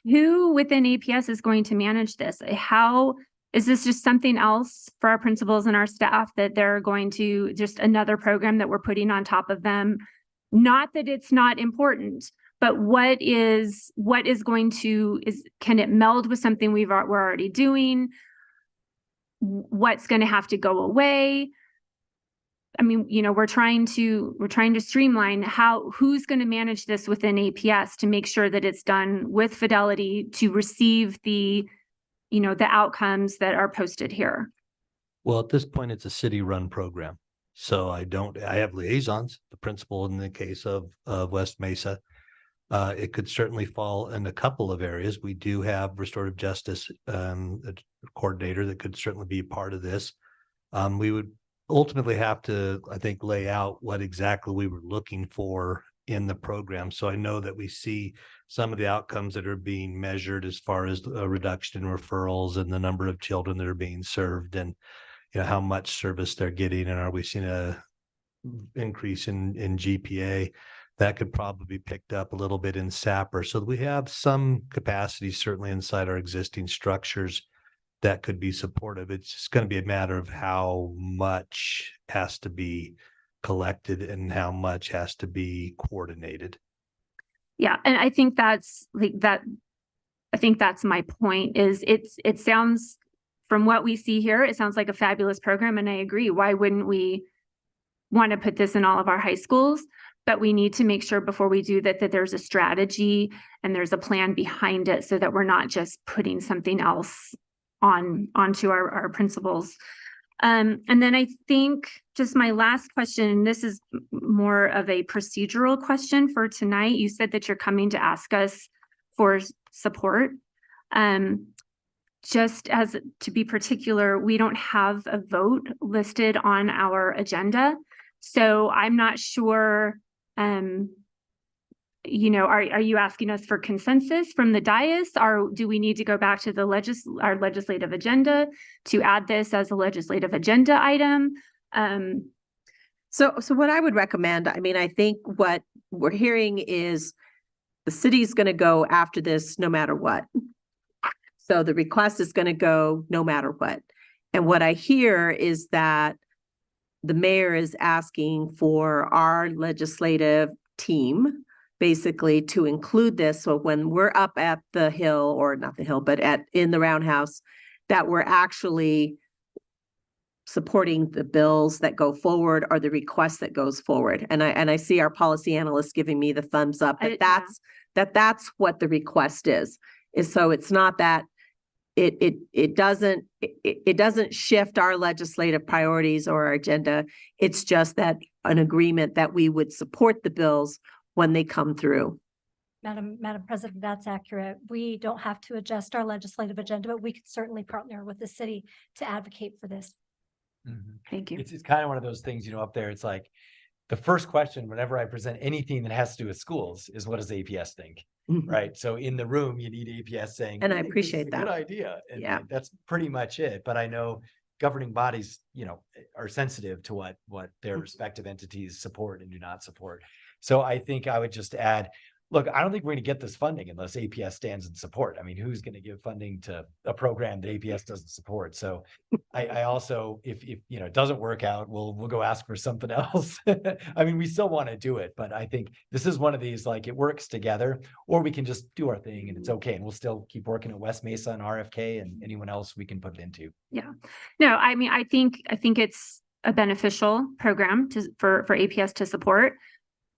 Who within APS is going to manage this? How is this just something else for our principals and our staff, that they're going to just another program that we're putting on top of them? Not that it's not important, but can it meld with something we're already doing? What's going to have to go away? I mean, we're trying to streamline who's going to manage this within APS to make sure that it's done with fidelity to receive the the outcomes that are posted here? Well, at this point, it's a city-run program. So I have liaisons, the principal in the case of West Mesa. It could certainly fall in a couple of areas. We do have restorative justice a coordinator that could certainly be part of this. We would ultimately have to, I think, lay out what exactly we were looking for in the program. So I know that we see some of the outcomes that are being measured as far as a reduction in referrals and the number of children that are being served, and how much service they're getting, and are we seeing a increase in GPA. That could probably be picked up a little bit in SAPR. So we have some capacity certainly inside our existing structures that could be supportive. It's just going to be a matter of how much has to be collected and how much has to be coordinated. Yeah, and I think that's my point. Is it sounds, from what we see here, it sounds like a fabulous program, and I agree. Why wouldn't we want to put this in all of our high schools? But we need to make sure before we do that there's a strategy and there's a plan behind it, so that we're not just putting something else onto our principals. And then I think just my last question, and this is more of a procedural question for tonight. You said that you're coming to ask us for support. Just as to be particular, we don't have a vote listed on our agenda. So I'm not sure, are you asking us for consensus from the dais, or do we need to go back to the our legislative agenda to add this as a legislative agenda item? So what I would recommend, I think what we're hearing is the city's going to go after this no matter what. So the request is going to go no matter what. And what I hear is that the mayor is asking for our legislative team basically to include this. So when we're up at the Hill, or not the Hill, but in the Roundhouse, that we're actually supporting the bills that go forward or the request that goes forward. And I see our policy analyst giving me the thumbs up that that's what the request is. So it's not that it doesn't shift our legislative priorities or our agenda. It's just that an agreement that we would support the bills when they come through. Madam President, that's accurate. We don't have to adjust our legislative agenda, but we could certainly partner with the city to advocate for this. Thank you. It's kind of one of those things, up there, it's like the first question whenever I present anything that has to do with schools is, what does APS think? Right. So in the room, you need APS saying, and I appreciate that. Good idea. And yeah, that's pretty much it. But I know governing bodies, are sensitive to what their respective entities support and do not support. So I think I would just add, look, I don't think we're going to get this funding unless APS stands in support. Who's going to give funding to a program that APS doesn't support? So I also, if it doesn't work out, we'll go ask for something else. We still want to do it, but I think this is one of these, like, it works together, or we can just do our thing and it's okay. And we'll still keep working at West Mesa and RFK and anyone else we can put it into. Yeah, no, I think it's a beneficial program for APS to support.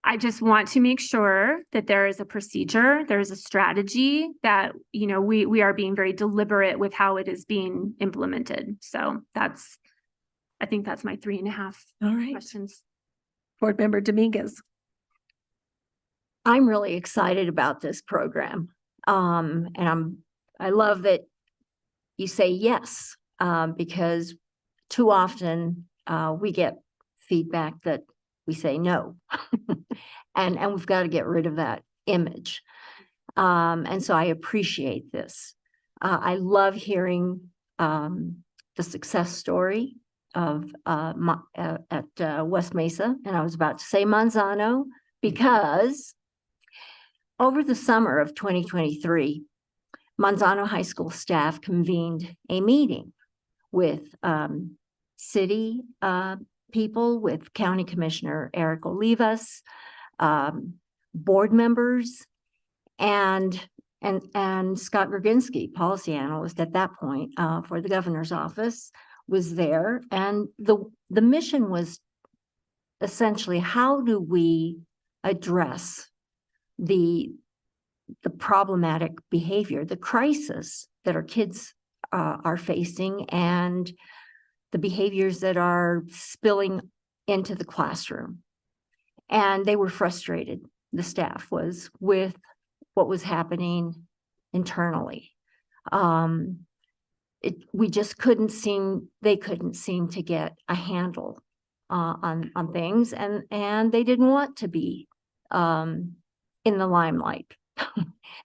I just want to make sure that there is a procedure, there's a strategy, that, we are being very deliberate with how it is being implemented. So I think that's my 3.5 questions. Board Member Dominguez. I'm really excited about this program. And I love that you say yes, because too often we get feedback that we say no. and we've got to get rid of that image. And so I appreciate this. I love hearing the success story of at West Mesa. And I was about to say Manzano, because over the summer of 2023, Manzano High School staff convened a meeting with city people, with County Commissioner Eric Olivas, board members, and Scott Gerginski, policy analyst at that point for the governor's office, was there. And the mission was essentially, how do we address the problematic behavior, the crisis that our kids are facing and the behaviors that are spilling into the classroom. And they were frustrated, the staff was, with what was happening internally. We just they couldn't seem to get a handle on things, and they didn't want to be in the limelight.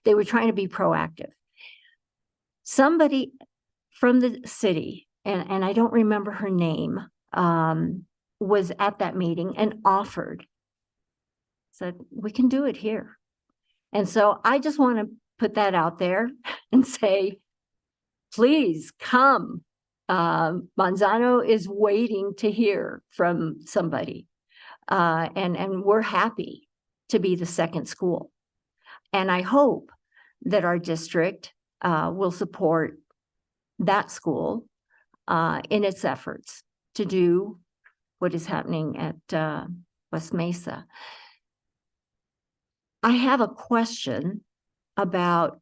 They were trying to be proactive. Somebody from the city, and I don't remember her name, was at that meeting and said, we can do it here. And so I just want to put that out there and say, please come. Manzano is waiting to hear from somebody. And we're happy to be the second school. And I hope that our district will support that school in its efforts to do what is happening at West Mesa. I have a question about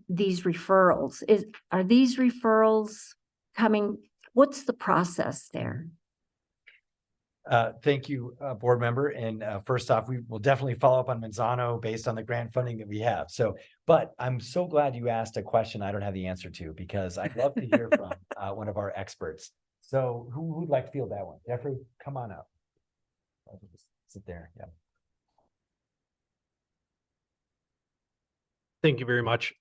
these referrals. Are these referrals coming? What's the process there? Thank you, board member. And first off, we will definitely follow up on Manzano based on the grant funding that we have. So, but I'm so glad you asked a question I don't have the answer to, because I'd love to hear from one of our experts. So who would like to field that one? Jeffrey, come on up. I'll just sit there. Yeah. Thank you very much,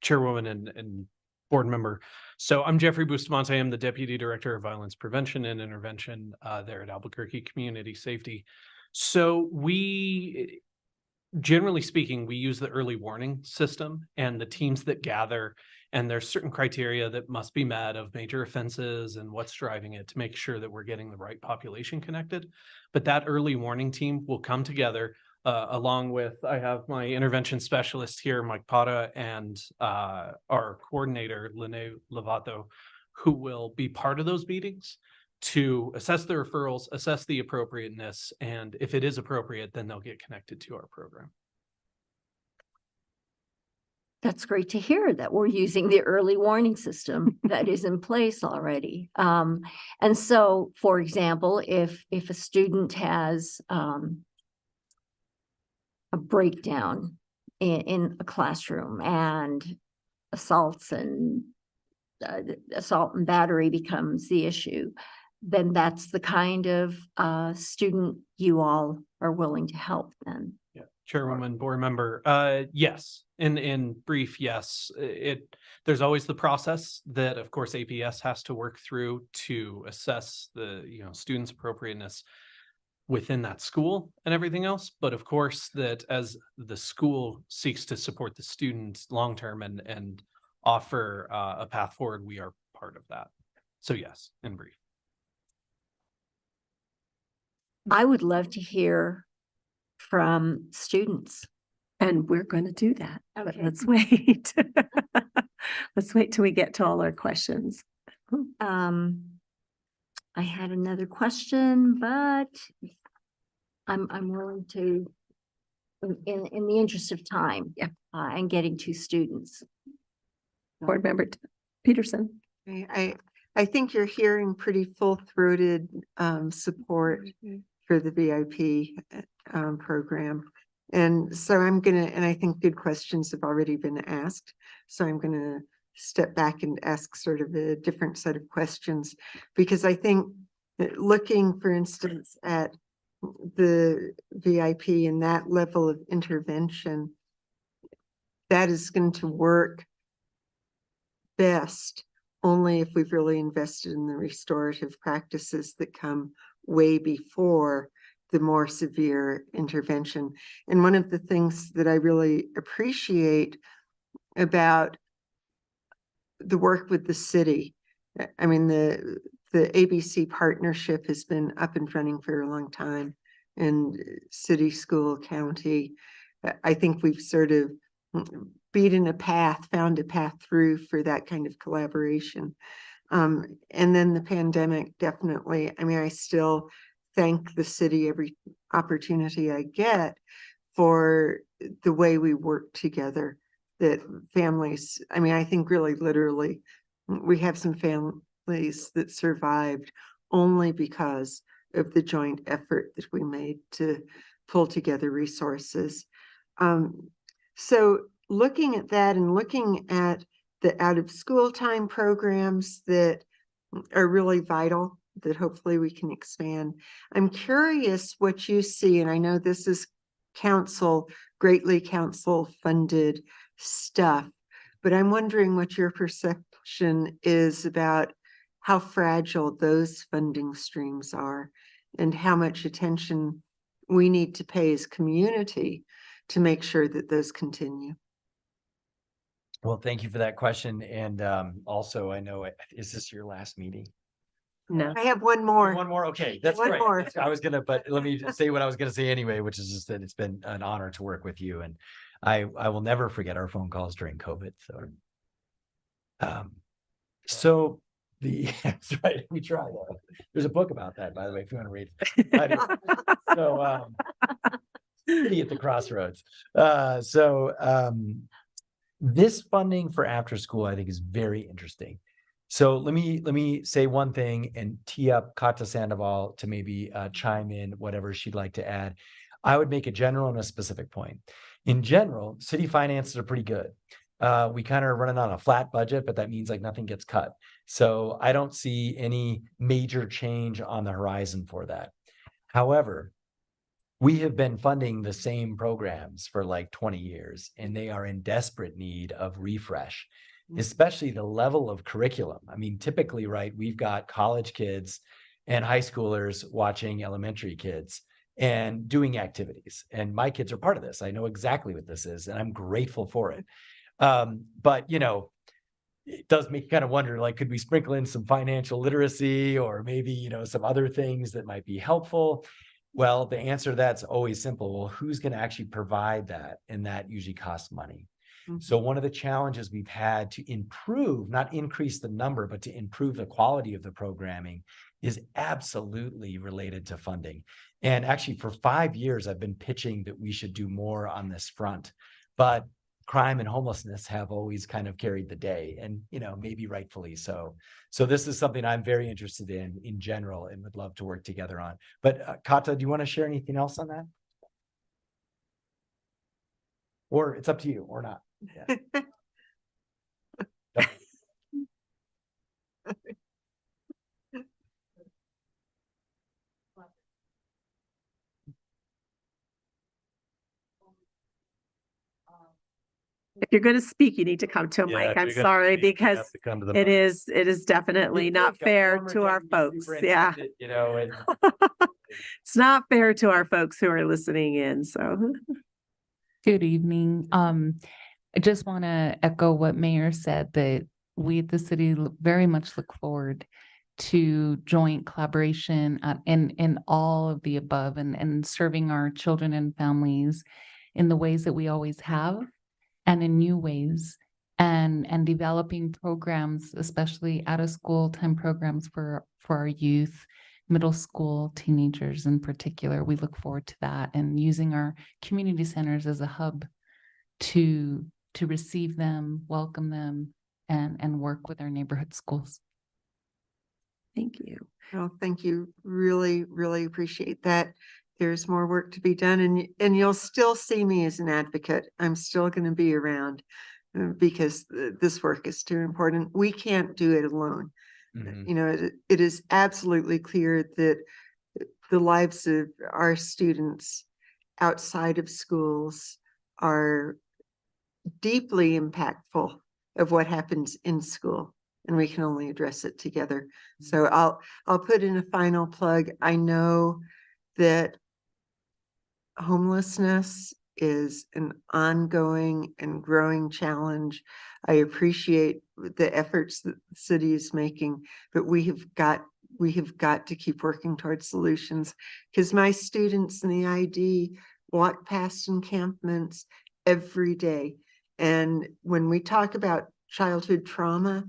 Chairwoman and board member. So I'm Jeffrey Bustamante. I'm the Deputy Director of Violence Prevention and Intervention there at Albuquerque Community Safety. So we, generally speaking, we use the early warning system and the teams that gather, and there's certain criteria that must be met of major offenses and what's driving it to make sure that we're getting the right population connected. But that early warning team will come together along with, I have my intervention specialist here, Mike Pata, and our coordinator, Lene Lovato, who will be part of those meetings to assess the referrals, assess the appropriateness, and if it is appropriate, then they'll get connected to our program. That's great to hear that we're using the early warning system that is in place already. And so, for example, if a student has a breakdown in a classroom and assault and battery becomes the issue, then that's the kind of student you all are willing to help then. Yeah, Chairwoman, board member, yes. In brief, yes. There's always the process that, of course, APS has to work through to assess the students' appropriateness within that school and everything else. But of course, that as the school seeks to support the students long-term and offer a path forward, we are part of that. So yes, in brief. I would love to hear from students. And we're going to do that. But Okay. let's wait. Let's wait till we get to all our questions. I had another question, but I'm willing to, in the interest of time, and getting to students. Board member Peterson. I think you're hearing pretty full-throated support for the VIP program. And so and I think good questions have already been asked. So I'm gonna step back and ask sort of a different set of questions, because I think that looking, for instance, at the VIP and that level of intervention, that is going to work best only if we've really invested in the restorative practices that come way before the more severe intervention. And one of the things that I really appreciate about the work with the city, I mean, the ABC partnership has been up and running for a long time, and city, school, county, I think we've sort of found a path through for that kind of collaboration. And then the pandemic, definitely, I mean, I still thank the city every opportunity I get for the way we work together that families, I mean, I think really literally, we have some families that survived only because of the joint effort that we made to pull together resources. So looking at that and looking at the out of school time programs that are really vital, that hopefully we can expand. I'm curious what you see, and I know this is greatly council funded stuff, but I'm wondering what your perception is about how fragile those funding streams are and how much attention we need to pay as community to make sure that those continue. Well, thank you for that question. And also, I know, is this your last meeting? No. I have one more. One more. Okay, that's One great. more. I was gonna, but let me say what I was gonna say anyway, which is just that it's been an honor to work with you, and I will never forget our phone calls during COVID. So that's right. We tried. There's a book about that, by the way, if you want to read it. So City at the Crossroads. This funding for after school, I think, is very interesting. So let me say one thing and tee up Kata Sandoval to maybe chime in whatever she'd like to add. I would make a general and a specific point. In general, city finances are pretty good. We kind of are running on a flat budget, but that means like nothing gets cut. So I don't see any major change on the horizon for that. However, we have been funding the same programs for like 20 years, and they are in desperate need of refresh, especially the level of curriculum. I mean, typically, right, we've got college kids and high schoolers watching elementary kids and doing activities. And my kids are part of this. I know exactly what this is, and I'm grateful for it. But, you know, it does make you kind of wonder, like, could we sprinkle in some financial literacy or maybe, you know, some other things that might be helpful? Well, the answer to that's always simple. Well, who's going to actually provide that? And that usually costs money. So one of the challenges we've had to improve, not increase the number, but to improve the quality of the programming is absolutely related to funding. And actually for 5 years, I've been pitching that we should do more on this front, but crime and homelessness have always kind of carried the day, and, you know, maybe rightfully so. So this is something I'm very interested in general, and would love to work together on. But Kata, do you want to share anything else on that? Or it's up to you or not. Yeah. If you're going to speak, you need to come to a Yeah, mic. if I'm you're gonna sorry, speak, you because have to come to the it mic. is definitely not fair to our folks. Yeah. You know, and It's not fair to our folks who are listening in. So Good evening. I just want to echo what Mayor said, that we at the city very much look forward to joint collaboration in all of the above, and serving our children and families in the ways that we always have and in new ways, and developing programs, especially out of school time programs for our youth, middle school, teenagers in particular. We look forward to that, and using our community centers as a hub to receive them, welcome them, and work with our neighborhood schools. thank you. Oh, thank you. Really, really appreciate that. There's more work to be done, and you'll still see me as an advocate. I'm still going to be around because this work is too important. We can't do it alone. You know, it is absolutely clear that the lives of our students outside of schools are deeply impactful of what happens in school, and we can only address it together. So I'll put in a final plug. I know that homelessness is an ongoing and growing challenge. I appreciate the efforts that the city is making, but we have got to keep working towards solutions, because my students in the ID walk past encampments every day. And when we talk about childhood trauma,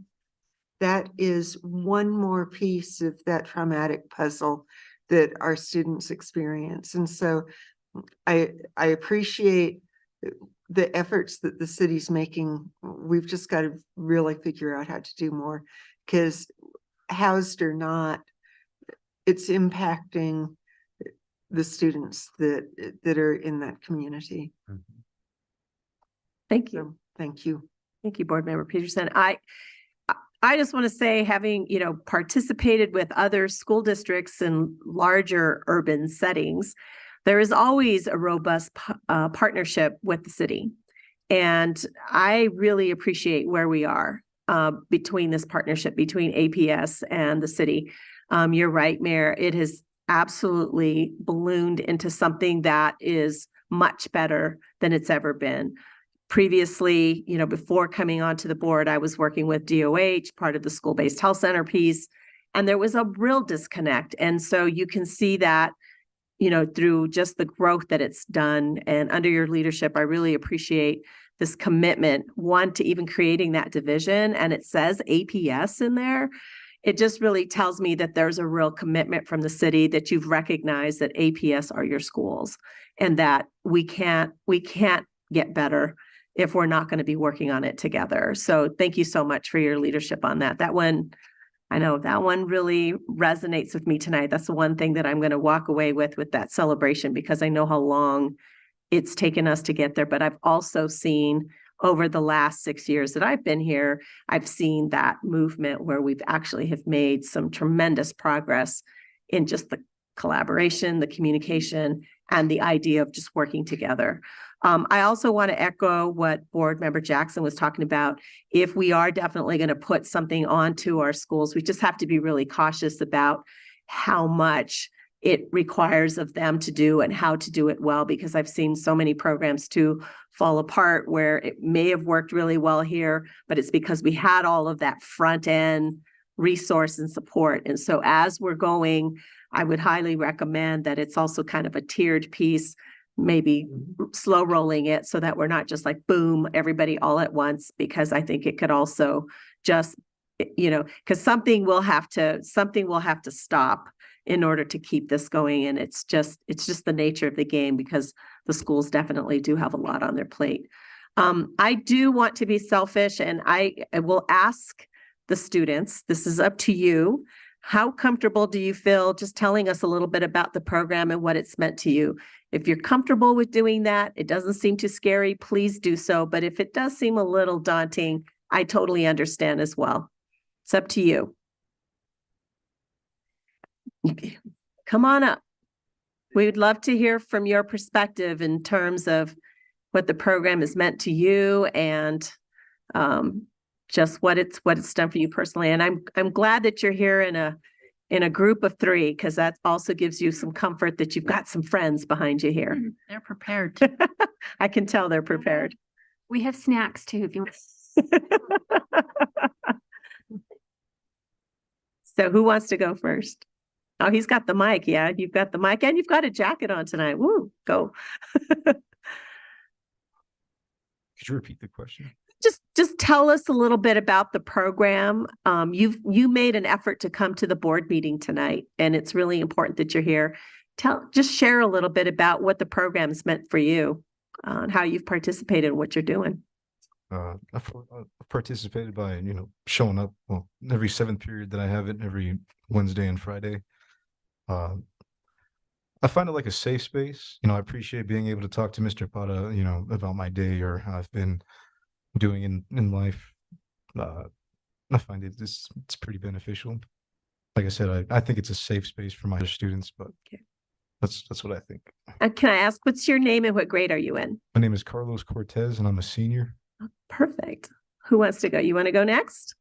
that is one more piece of that traumatic puzzle that our students experience. And so I appreciate the efforts that the city's making, we've just got to really figure out how to do more, because housed or not, it's impacting the students that are in that community. Thank you. So, thank you. Thank you, Board Member Peterson. I just want to say, having, participated with other school districts in larger urban settings, there is always a robust partnership with the city. And I really appreciate where we are between this partnership between APS and the city. You're right, Mayor. It has absolutely ballooned into something that is much better than it's ever been. Previously, before coming onto the board, I was working with DOH, part of the school-based health center piece, and there was a real disconnect. And so you can see that, through just the growth that it's done. And under your leadership, I really appreciate this commitment, one, to even creating that division. And it says APS in there. It just really tells me that there's a real commitment from the city, that you've recognized that APS are your schools, and that we can't get better if we're not going to be working on it together. So thank you so much for your leadership on that. I know that one really resonates with me tonight. That's the one thing that I'm going to walk away with that celebration, because I know how long it's taken us to get there. But I've also seen over the last 6 years that I've been here, I've seen that movement where we've actually have made some tremendous progress in just the collaboration, the communication, and the idea of just working together. I also want to echo what Board Member Jackson was talking about. If we are definitely going to put something onto our schools, we just have to be really cautious about how much it requires of them to do and how to do it well, because I've seen so many programs too fall apart where it may have worked really well here, but it's because we had all of that front end resource and support. And so as we're going, I would highly recommend that it's also kind of a tiered piece, maybe slow rolling it so that we're not just like, boom, everybody all at once, because I think it could also just, because something will have to stop in order to keep this going. And it's just the nature of the game, because the schools definitely do have a lot on their plate. I do want to be selfish, and I will ask the students, this is up to you. How comfortable do you feel just telling us a little bit about the program and what it's meant to you? If you're comfortable with doing that, it doesn't seem too scary, please do so. But if it does seem a little daunting, I totally understand as well. It's up to you. Come on up. We would love to hear from your perspective in terms of what the program has meant to you, and just what it's done for you personally. And I'm glad that you're here in a group of 3, because that also gives you some comfort that you've got some friends behind you here. They're prepared. I can tell they're prepared. We have snacks too, if you want. So who wants to go first? Oh, he's got the mic. Yeah, you've got the mic, and you've got a jacket on tonight. Woo, go. Could you repeat the question? Just tell us a little bit about the program. You made an effort to come to the board meeting tonight, and it's really important that you're here. Just share a little bit about what the program's meant for you, and how you've participated in what you're doing. I've participated by, showing up, every 7th period that I have it, every Wednesday and Friday. I find it like a safe space. I appreciate being able to talk to Mr. Pata, about my day or how I've been doing in life. I find it's pretty beneficial. Like I said, I think it's a safe space for my students, but that's what I think. Can I ask, what's your name and what grade are you in? My name is Carlos Cortez, and I'm a senior. Perfect. Who wants to go? You want to go next?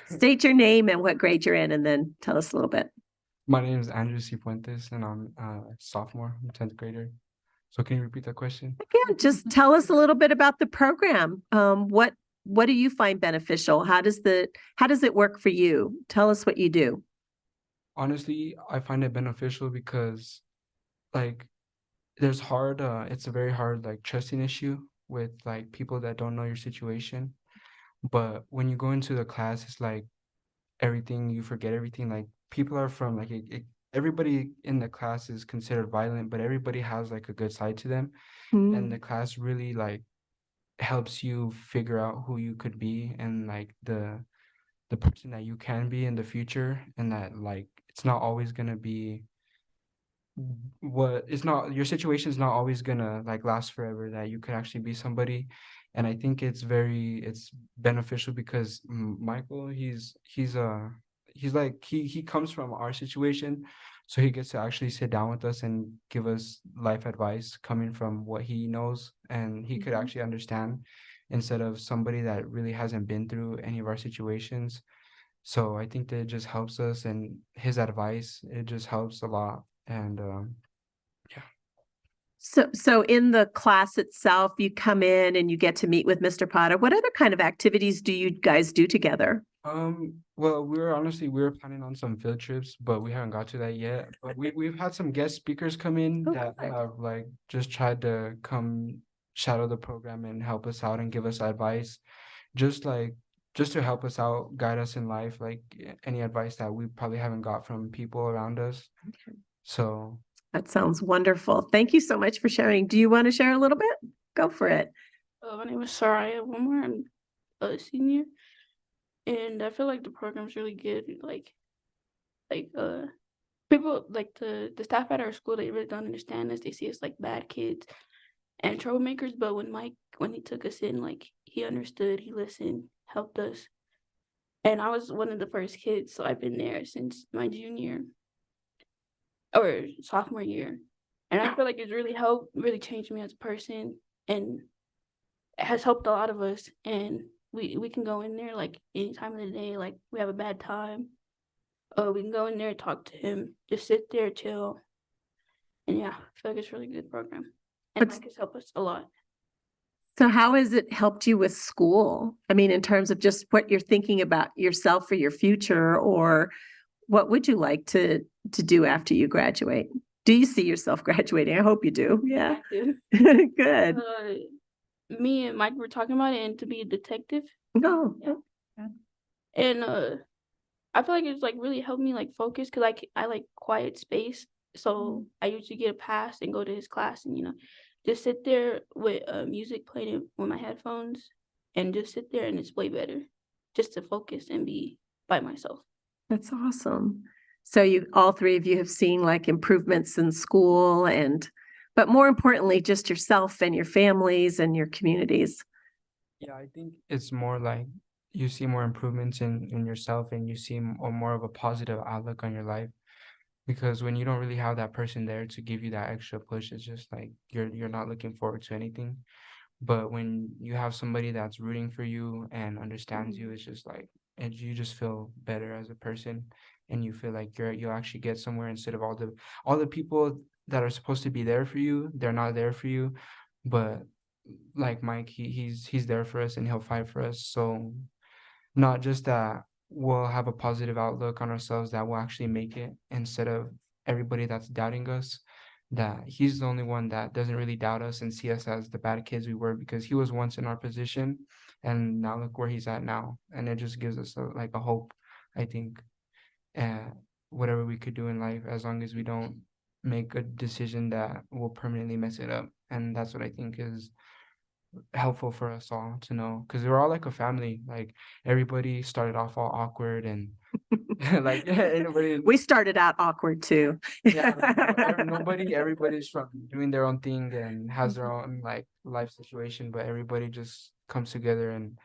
State your name and what grade you're in, and then tell us a little bit. My name is Andrew Cifuentes, and I'm a sophomore. I'm 10th grader. So can you repeat that question? Again, just tell us a little bit about the program. What do you find beneficial? How does it work for you? Tell us what you do. Honestly, I find it beneficial because it's a very hard trusting issue with people that don't know your situation. But when you go into the class, it's everything, you forget everything. People are from everybody in the class is considered violent, but everybody has like a good side to them. Mm. And the class really like helps you figure out who you could be and like the person that you can be in the future, and that like it's not always gonna be what it's not, your situation is not always gonna like last forever, that you could actually be somebody. And I think it's beneficial because Michael, he's like he comes from our situation, so he gets to actually sit down with us and give us life advice coming from what he knows and he could actually understand, instead of somebody that really hasn't been through any of our situations. So I think that it just helps us, and his advice, it just helps a lot. And So in the class itself, you come in and you get to meet with Mr. Potter. What other kind of activities do you guys do together? well, we were planning on some field trips, but we haven't got to that yet. But we've had some guest speakers come in that have like just tried to come shadow the program and help us out and give us advice, just to help us out, guide us in life, like any advice that we probably haven't got from people around us. So That sounds wonderful. Thank you so much for sharing. Do you want to share a little bit? Go for it. My name is Soraya Wilmer. I'm a senior, and I feel like the program's really good. People like the staff at our school, they really don't understand us. They see us like bad kids and troublemakers. But when he took us in, like he understood, he listened, helped us. And I was one of the first kids, so I've been there since my junior or sophomore year. And I feel like it's really helped, really changed me as a person, and it has helped a lot of us. And we can go in there like any time of the day, like we have a bad time. We can go in there, talk to him, just sit there, chill. And yeah, I feel like it's a really good program. And like it's helped us a lot. So how has it helped you with school? I mean, in terms of just what you're thinking about yourself for your future, or what would you like to do after you graduate? Do you see yourself graduating? I hope you do. Yeah. I do. Good. Me and Mike were talking about it, and to be a detective. No. Yeah. And I feel like it's like really helped me like focus, because I like quiet space. So I usually get a pass and go to his class and just sit there with music playing with my headphones and just sit there, and it's way better just to focus and be by myself. That's awesome. So all three of you have seen like improvements in school, but more importantly, just yourself and your families and your communities. yeah, I think it's more like you see more improvements in yourself, and you see more of a positive outlook on your life. Because when you don't really have that person there to give you that extra push, it's just like you're not looking forward to anything. But when you have somebody that's rooting for you and understands you, it's just like, and you just feel better as a person, and you feel like you'll actually get somewhere, instead of all the people that are supposed to be there for you, they're not there for you. But like Mike, he's there for us, and he'll fight for us. So not just that we'll have a positive outlook on ourselves, that we'll actually make it, instead of everybody that's doubting us, that he's the only one that doesn't really doubt us and see us as the bad kids we were, because he was once in our position, and now look where he's at now. And it just gives us a hope, I think, whatever we could do in life, as long as we don't make a decision that will permanently mess it up. And that's what I think is helpful for us all to know, because we're all like a family. Like everybody started off all awkward, and like we started out awkward too. Everybody's from doing their own thing and has their own like life situation, but everybody just comes together, and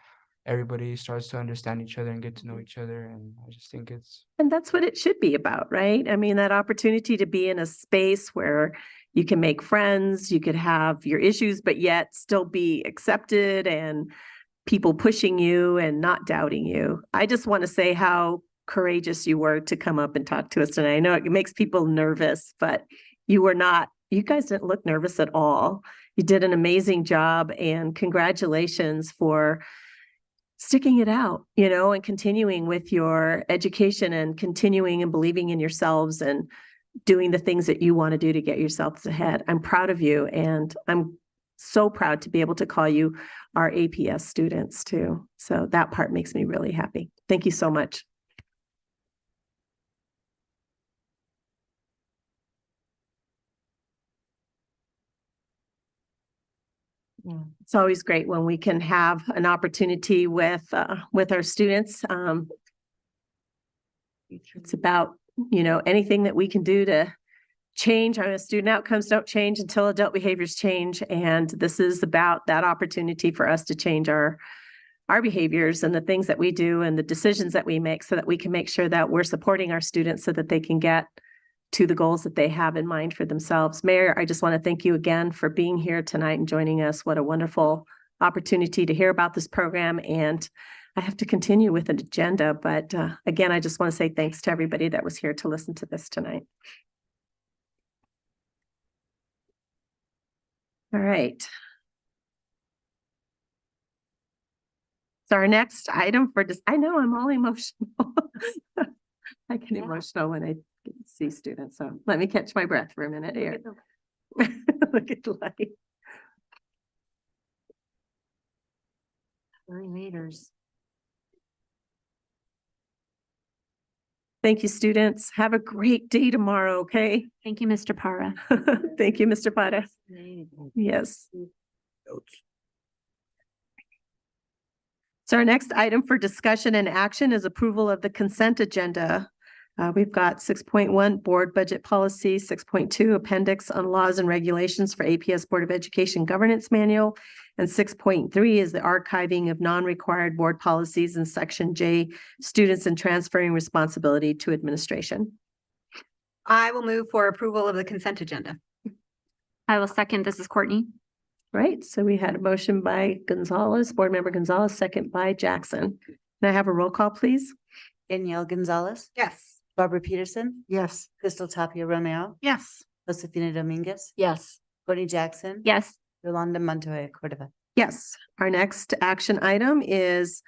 everybody starts to understand each other and get to know each other. And I just think and that's what it should be about, right? I mean, that opportunity to be in a space where you can make friends, you could have your issues, but yet still be accepted, and people pushing you and not doubting you. I just want to say how courageous you were to come up and talk to us tonight. I know it makes people nervous, but you guys didn't look nervous at all. You did an amazing job, and congratulations for sticking it out, and continuing with your education, and continuing and believing in yourselves, and doing the things that you want to do to get yourselves ahead. I'm proud of you, and I'm so proud to be able to call you our APS students too. So that part makes me really happy. Thank you so much. It's always great when we can have an opportunity with our students. It's about, anything that we can do to change. Student outcomes don't change until adult behaviors change. And this is about that opportunity for us to change our behaviors and the things that we do and the decisions that we make so that we can make sure that we're supporting our students so that they can get to the goals that they have in mind for themselves. Mayor, I just want to thank you again for being here tonight and joining us. What a wonderful opportunity to hear about this program. And I have to continue with an agenda, but again, I just want to say thanks to everybody that was here to listen to this tonight. All right. So our next item for this, I know I'm all emotional. I get emotional when I see students, so let me catch my breath for a minute here. Look at the light. Leaders. Thank you, students. Have a great day tomorrow, okay? Thank you, Mr. Para. Thank you, Mr. Para. Yes. So our next item for discussion and action is approval of the consent agenda. We've got 6.1 Board Budget Policy, 6.2 Appendix on Laws and Regulations for APS Board of Education Governance Manual, and 6.3 is the archiving of non-required board policies, and Section J, Students and Transferring Responsibility to Administration. I will move for approval of the consent agenda. I will second. This is Courtney. Right, so we had a motion by Gonzalez, Board Member Gonzalez, second by Jackson. Can I have a roll call, please? Danielle Gonzalez. Yes. Barbara Peterson. Yes. Crystal Tapia Romeo. Yes. Josefina Dominguez. Yes. Courtney Jackson. Yes. Yolanda Montoya-Cordova. Yes, our next action item is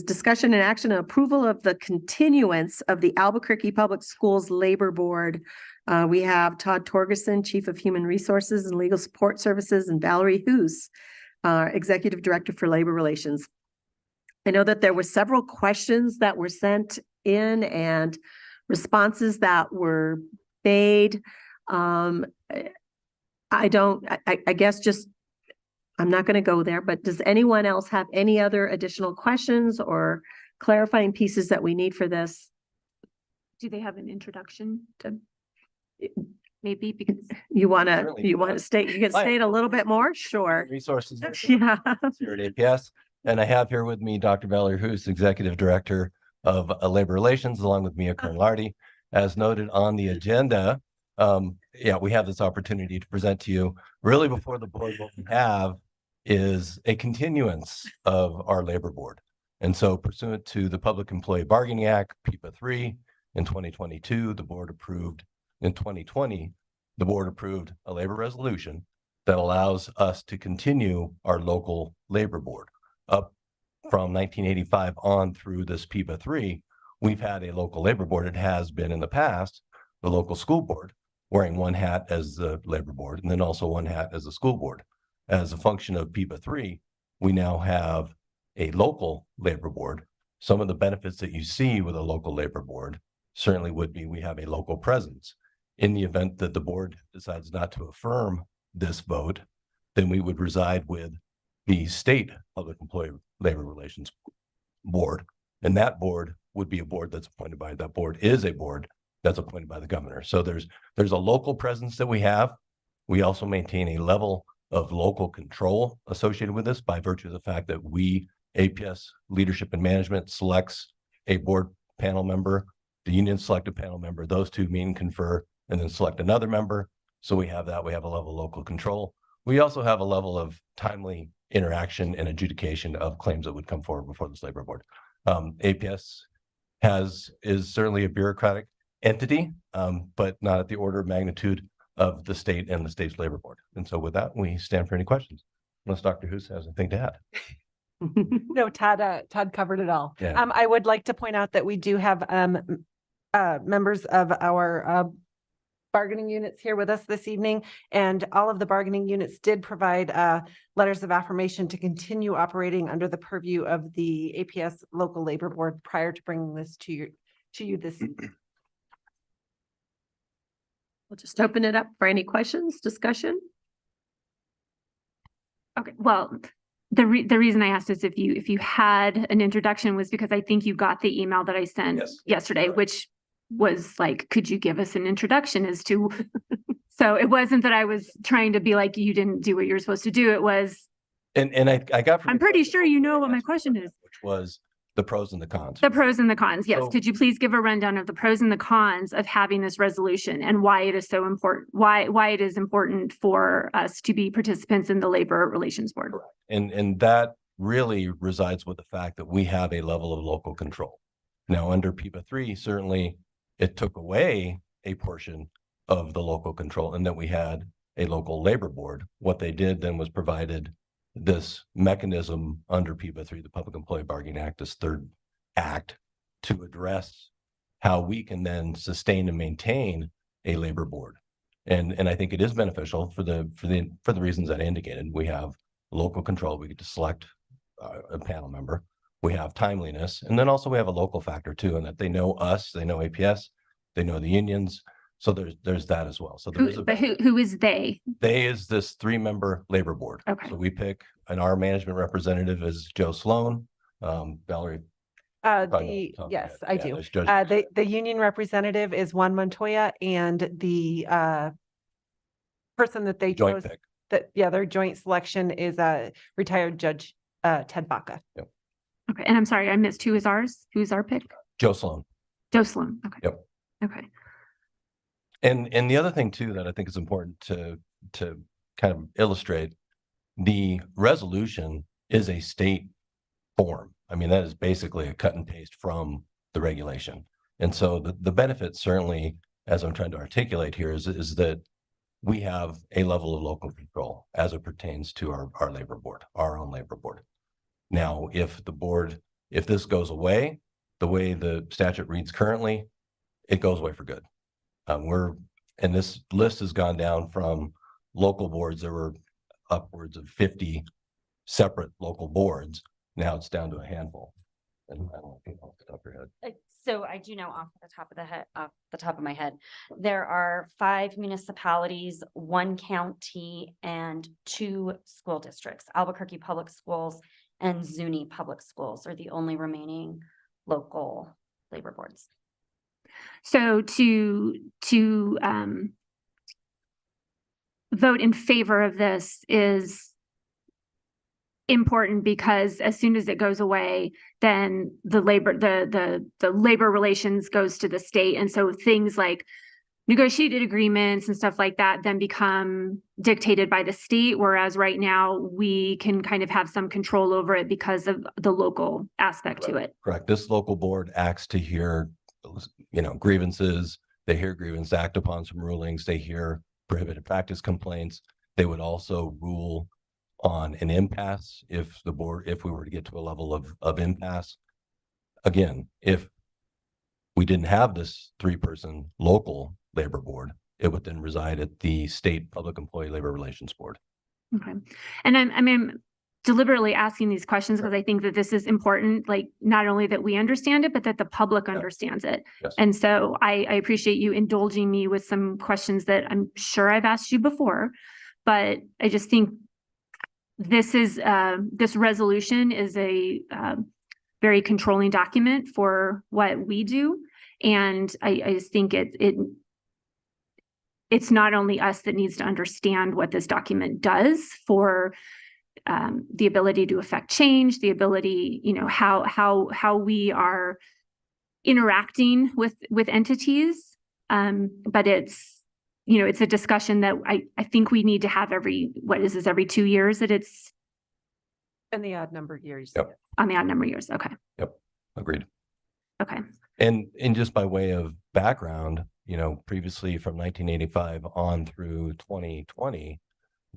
discussion and action and approval of the continuance of the Albuquerque Public Schools Labor Board. We have Todd Torgerson, Chief of Human Resources and Legal Support Services, and Valerie Hoos, Executive Director for Labor Relations. I know that there were several questions that were sent in and responses that were made. I guess just, I'm not going to go there, but does anyone else have any other additional questions or clarifying pieces that we need for this? Do they have an introduction to maybe because you want to state, you can state a little bit more? Sure. Resources. Yeah. Here at APS. And I have here with me Dr. Valerie Hoos, Executive Director of Labor Relations, along with Mia Kern-Lardy. As noted on the agenda, we have this opportunity to present to you. Really, before the board, what we have is a continuance of our labor board. And so pursuant to the Public Employee Bargaining Act, PEPA 3, in 2022, the board approved, in 2020, the board approved a labor resolution that allows us to continue our local labor board. Up from 1985 on through this PEPA 3, we've had a local labor board. It has been in the past, the local school board, wearing one hat as the labor board and then also one hat as the school board. As a function of PEPA 3, we now have a local labor board. Some of the benefits that you see with a local labor board certainly would be we have a local presence. In the event that the board decides not to affirm this vote, then we would reside with the state Public Employee Labor Relations Board. And that board would be a board that's appointed by, that board is a board that's appointed by the governor. So there's a local presence that we have. We also maintain a level of local control associated with this by virtue of the fact that we, APS Leadership and Management, selects a board panel member, the union select a panel member, those two meet and confer, and then select another member. So we have that, we have a level of local control. We also have a level of timely interaction and adjudication of claims that would come forward before this labor board. APS is certainly a bureaucratic entity, but not at the order of magnitude of the state and the state's labor board. And so with that, we stand for any questions, unless Dr. Hoos has anything to add. No, Todd covered it all. Yeah. I would like to point out that we do have members of our bargaining units here with us this evening, and all of the bargaining units did provide letters of affirmation to continue operating under the purview of the APS local labor board prior to bringing this to you this evening. We'll just open it up for any questions, discussion. Okay, well, the reason I asked is if you had an introduction was because I think you got the email that I sent Yes. yesterday, which was like, could you give us an introduction as to, so it wasn't that I was trying to be like, you didn't do what you're supposed to do. It was, And I got. I'm pretty sure you know what my question is. Which was the pros and the cons. The pros and the cons. Yes. So- Could you please give a rundown of the pros and the cons of having this resolution and why it is so important, why it is important for us to be participants in the Labor Relations Board? And that really resides with the fact that we have a level of local control. Now, under PIPA 3, certainly it took away a portion of the local control and that we had a local labor board. What they did then was provided this mechanism under PIPA 3, the Public Employee Bargaining Act, this third act, to address how we can then sustain and maintain a labor board. And I think it is beneficial for the reasons that I indicated. We have local control. We get to select a panel member. We have timeliness, and then also we have a local factor too, in that they know us, they know APS, they know the unions. So there's that as well. So there is But who is they? They is this 3-member labor board. Okay. So we pick, and our management representative is Joe Sloan. Valerie. Yes, I do. there's Judge- The union representative is Juan Montoya, and the person that they Joint chose, pick. their joint selection is retired Judge Ted Baca. Yep. Okay. And I'm sorry, I missed who is ours? Who's our pick? Joe Sloan. Joe Sloan. Okay. Yep. Okay. And the other thing too that I think is important to kind of illustrate, the resolution is a state form. I mean, that is basically a cut and paste from the regulation. And so the benefit certainly, as I'm trying to articulate here, is that we have a level of local control as it pertains to our labor board, our own labor board. Now, if this goes away, the way the statute reads currently, it goes away for good. And this list has gone down from local boards. There were upwards of 50 separate local boards. Now it's down to a handful. And I don't know if you know off the top of your head. So I do know off the top of my head, there are 5 municipalities, 1 county, and 2 school districts. Albuquerque Public Schools and Zuni Public Schools are the only remaining local labor boards. So to vote in favor of this is important because as soon as it goes away, then the labor relations goes to the state. And so things like negotiated agreements and stuff like that then become dictated by the state. Whereas right now we can kind of have some control over it because of the local aspect to it. Correct. This local board acts to hear, grievances. They hear grievances, act upon some rulings. They hear prohibited practice complaints. They would also rule on an impasse if we were to get to a level of impasse. Again, if we didn't have this 3-person local labor board, it would then reside at the state Public Employee Labor Relations Board. Okay. And I'm deliberately asking these questions because I think that this is important, like not only that we understand it, but that the public understands it. Yes. And so I appreciate you indulging me with some questions that I'm sure I've asked you before, but I just think this resolution is a very controlling document for what we do. And I just think it's not only us that needs to understand what this document does for the ability to affect change, the ability, how we are interacting with entities. But it's a discussion that I think we need to have every 2 years that it's. And the odd number of years. Yep. On the odd number of years. Okay. Yep. Agreed. Okay. And just by way of background, previously from 1985 on through 2020,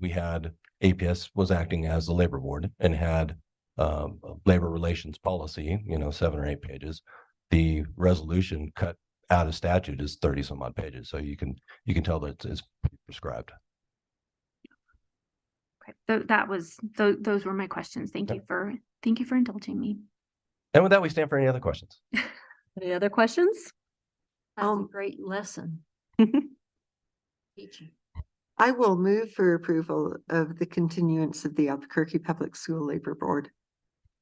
we had APS was acting as the labor board and had a labor relations policy, 7 or 8 pages. The resolution cut out of statute is 30 some odd pages. So you can tell that it's prescribed. Okay. So those were my questions. Thank you for indulging me. And with that, we stand for any other questions. Any other questions? That's a great lesson. Teaching. I will move for approval of the continuance of the Albuquerque Public School Labor Board.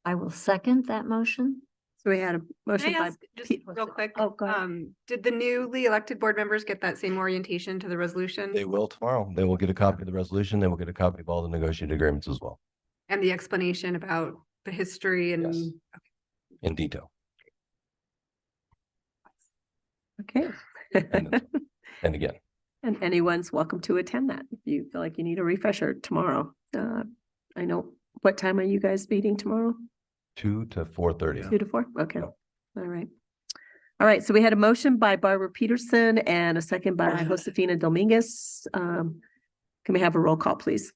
I will second that motion. So we had a motion Can I by ask just Pete. real quick? Oh, go ahead. Did the newly elected board members get that same orientation to the resolution They will tomorrow. They will get a copy of the resolution. They will get a copy of all the negotiated agreements as well, and the explanation about the history and Yes. in detail. Okay. And again, And anyone's welcome to attend that if you feel like you need a refresher tomorrow. I know, what time are you guys meeting tomorrow? 2 to 4:30. 2 to 4? Okay. All right. All right. So we had a motion by Barbara Peterson and a second by Josefina Dominguez. Can we have a roll call, please?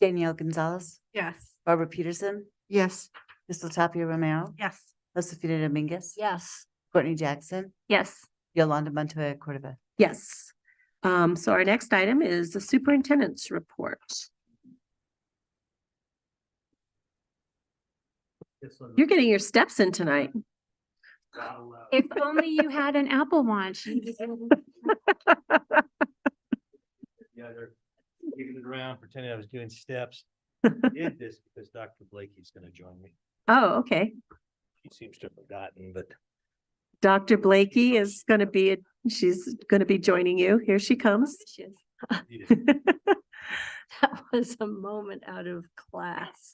Danielle Gonzalez, yes. Barbara Peterson, Yes. Crystal Tapia Romero, Yes. Josefina Dominguez, Yes. Courtney Jackson, Yes. Yolanda Montoya-Cordova. Yes. So our next item is the superintendent's report. You're getting your steps in tonight. If only you had an Apple Watch. Yeah, they're keeping it around, pretending I was doing steps. Did this because Dr. Blakey's going to join me. Oh, okay. She seems to have forgotten, but Dr. Blakey is going to be, she's going to be joining you. Here she comes. That was a moment out of class.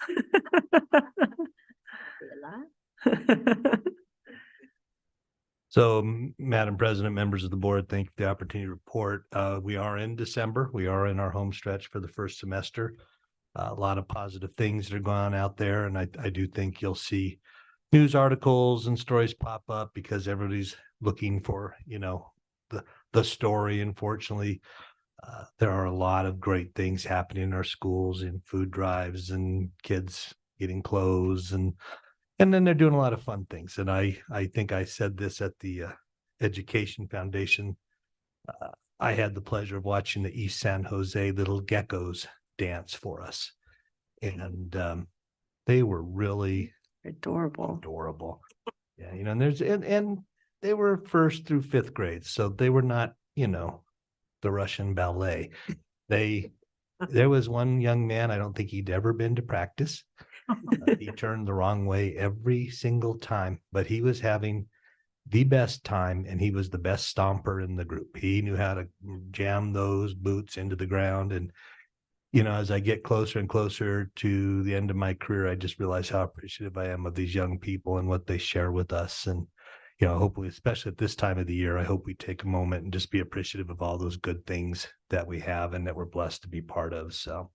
so, Madam President, members of the board, thank you for the opportunity to report. We are in December. We are in our home stretch for the first semester. A lot of positive things that are going on out there. And I do think you'll see news articles and stories pop up because everybody's looking for, the story. Unfortunately, there are a lot of great things happening in our schools, in food drives and kids getting clothes and then they're doing a lot of fun things. And I think I said this at the Education Foundation. I had the pleasure of watching the East San Jose Little Geckos dance for us. And they were really adorable. Yeah, and and they were 1st through 5th grade. So they were not, the Russian ballet. There was one young man, I don't think he'd ever been to practice. He turned the wrong way every single time, but he was having the best time and he was the best stomper in the group. He knew how to jam those boots into the ground. And, as I get closer and closer to the end of my career, I just realize how appreciative I am of these young people and what they share with us. And, hopefully, especially at this time of the year, I hope we take a moment and just be appreciative of all those good things that we have and that we're blessed to be part of. So,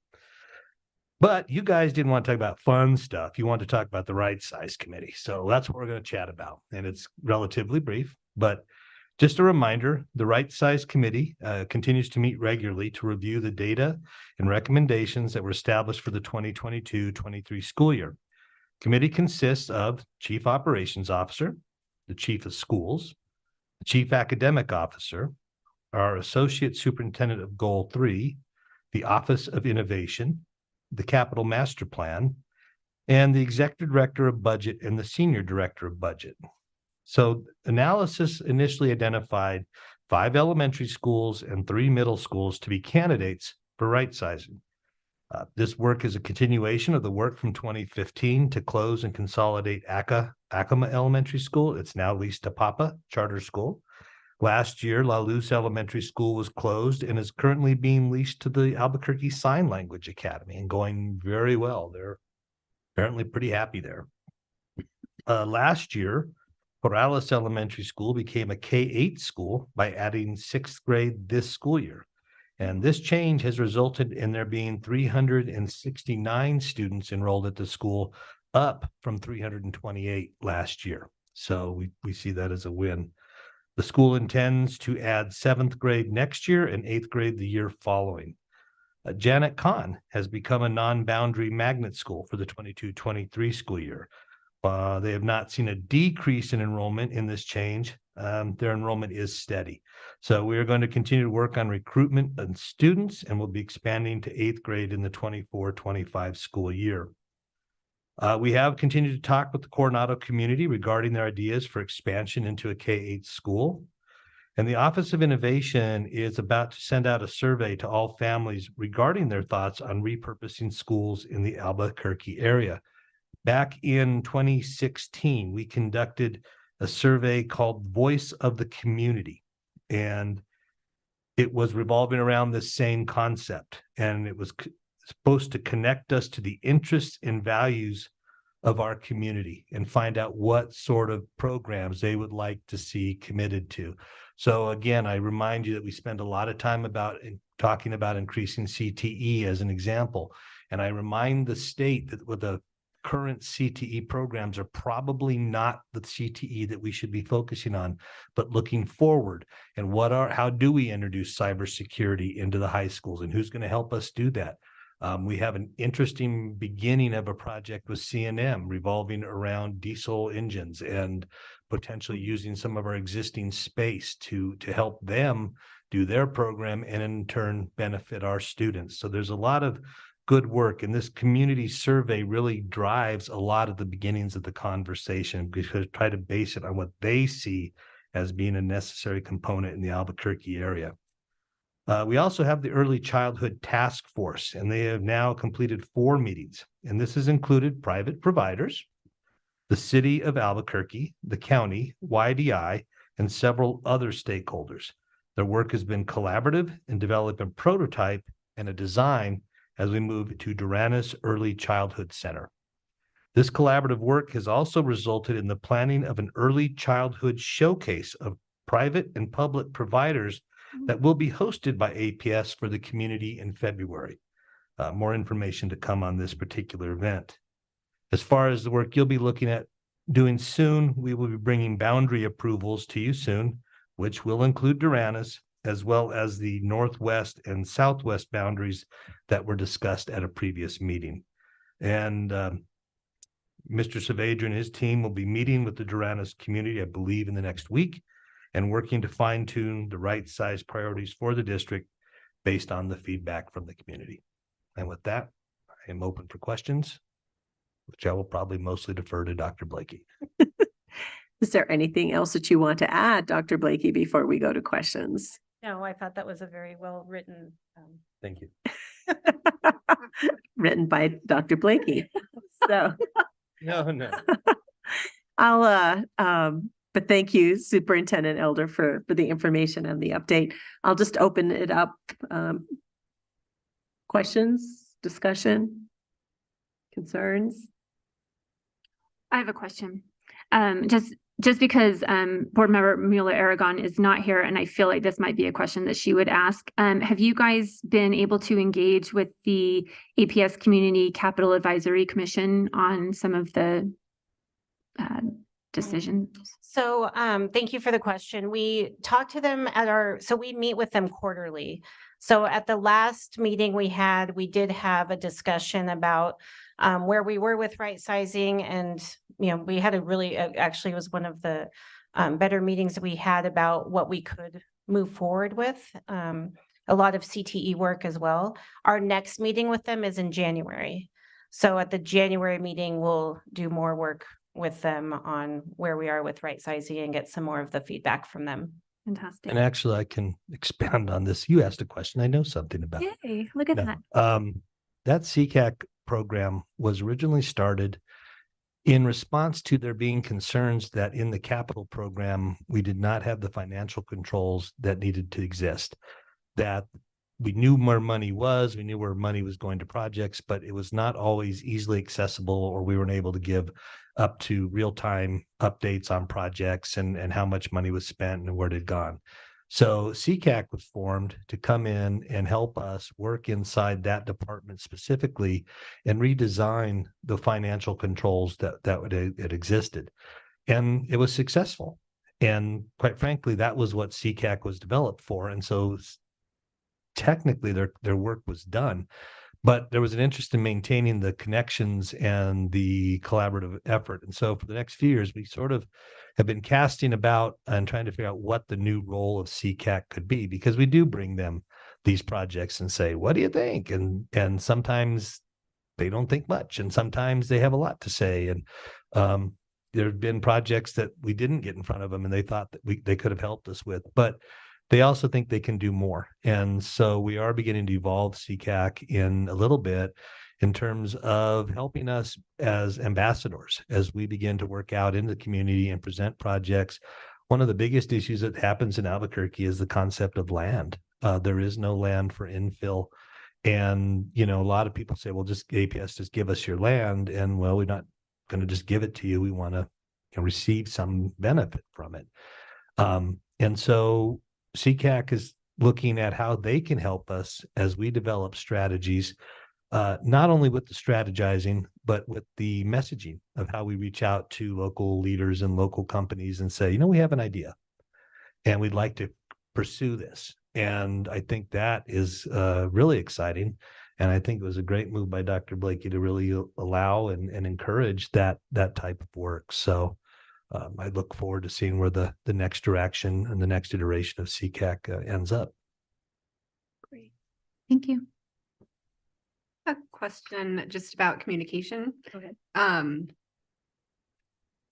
but you guys didn't want to talk about fun stuff. You want to talk about the right size committee. So that's what we're going to chat about. And it's relatively brief, but just a reminder, the right size committee continues to meet regularly to review the data and recommendations that were established for the 2022-23 school year. Committee consists of Chief Operations Officer, the Chief of Schools, the Chief Academic Officer, our Associate Superintendent of Goal 3, the Office of Innovation, the Capital Master Plan, and the Executive Director of Budget and the Senior Director of Budget. So analysis initially identified 5 elementary schools and 3 middle schools to be candidates for right sizing. This work is a continuation of the work from 2015 to close and consolidate Acoma Elementary School. It's now leased to Papa Charter School. Last year, La Luz Elementary School was closed and is currently being leased to the Albuquerque Sign Language Academy and going very well. They're apparently pretty happy there. Last year, Corrales Elementary School became a K-8 school by adding 6th grade this school year. And this change has resulted in there being 369 students enrolled at the school, up from 328 last year. So we see that as a win. The school intends to add 7th grade next year and 8th grade the year following. Janet Kahn has become a non-boundary magnet school for the 22-23 school year. They have not seen a decrease in enrollment in this change. Their enrollment is steady. So we are going to continue to work on recruitment and students, and we'll be expanding to 8th grade in the 24-25 school year. We have continued to talk with the Coronado community regarding their ideas for expansion into a K-8 school. And the Office of Innovation is about to send out a survey to all families regarding their thoughts on repurposing schools in the Albuquerque area. Back in 2016, we conducted a survey called Voice of the Community, and it was revolving around this same concept, and it was supposed to connect us to the interests and values of our community and find out what sort of programs they would like to see committed to. So again, I remind you that we spend a lot of time talking about increasing CTE as an example. And I remind the state that with the current CTE programs are probably not the CTE that we should be focusing on, but looking forward and how do we introduce cybersecurity into the high schools, and who's going to help us do that? We have an interesting beginning of a project with CNM revolving around diesel engines and potentially using some of our existing space to help them do their program and in turn benefit our students. So there's a lot of good work, and this community survey really drives a lot of the beginnings of the conversation because try to base it on what they see as being a necessary component in the Albuquerque area. We also have the Early Childhood Task Force, and they have now completed 4 meetings, and this has included private providers, the city of Albuquerque, the county, YDI, and several other stakeholders. Their work has been collaborative in developing a prototype and a design as we move to Duranis Early Childhood Center. This collaborative work has also resulted in the planning of an early childhood showcase of private and public providers that will be hosted by APS for the community in February. More information to come on this particular event. As far as the work you'll be looking at doing soon, we will be bringing boundary approvals to you soon, which will include Duranis, as well as the northwest and southwest boundaries that were discussed at a previous meeting. And Mr. Saavedra and his team will be meeting with the Duranis community, I believe, in the next week, and working to fine-tune the right size priorities for the district based on the feedback from the community. And with that, I am open for questions, which I will probably mostly defer to Dr. Blakey. Is there anything else that you want to add, Dr. Blakey, before we go to questions? No, I thought that was a very well written. Thank you. Written by Dr. Blakey. So No. but thank you, Superintendent Elder, for the information and the update. I'll just open it up. Questions, discussion, concerns? I have a question. Just because Board Member Mueller-Aragon is not here, and I feel like this might be a question that she would ask. Have you guys been able to engage with the APS Community Capital Advisory Commission on some of the decisions? So thank you for the question. We talked to them so we meet with them quarterly. So at the last meeting we did have a discussion about where we were with right sizing, and we had a really actually it was one of the better meetings that we had about what we could move forward with. A lot of CTE work as well. Our next meeting with them is in January. So at the January meeting, we'll do more work with them on where we are with right sizing and get some more of the feedback from them. Fantastic. And actually, I can expand on this. You asked a question. I know something about it. Yay, look at that. That CCAC program was originally started in response to there being concerns that in the capital program, we did not have the financial controls that needed to exist, that we knew where money was, we knew where money was going to projects, but it was not always easily accessible, or we weren't able to give up to real-time updates on projects and how much money was spent and where it had gone. So CCAC was formed to come in and help us work inside that department specifically and redesign the financial controls that existed. And it was successful. And quite frankly, that was what CCAC was developed for. And so technically their work was done, but there was an interest in maintaining the connections and the collaborative effort. And so for the next few years, we sort of have been casting about and trying to figure out what the new role of CCAC could be, because we do bring them these projects and say, what do you think? And sometimes they don't think much, and sometimes they have a lot to say. And there have been projects that we didn't get in front of them and they thought that they could have helped us with, but they also think they can do more. And so we are beginning to evolve CCAC in a little bit in terms of helping us as ambassadors as we begin to work out in the community and present projects. One of the biggest issues that happens in Albuquerque is the concept of land. There is no land for infill. And, you know, a lot of people say, well, just APS, just give us your land. And well, we're not going to just give it to you. We want to receive some benefit from it. And so CCAC is looking at how they can help us as we develop strategies, not only with the strategizing, but with the messaging of how we reach out to local leaders and local companies and say, you know, we have an idea and we'd like to pursue this. And I think that is really exciting. And I think it was a great move by Dr. Blakey to really allow and encourage that type of work. So I look forward to seeing where the next direction and the next iteration of CCAC ends up. Great. Thank you. A question just about communication. Go ahead.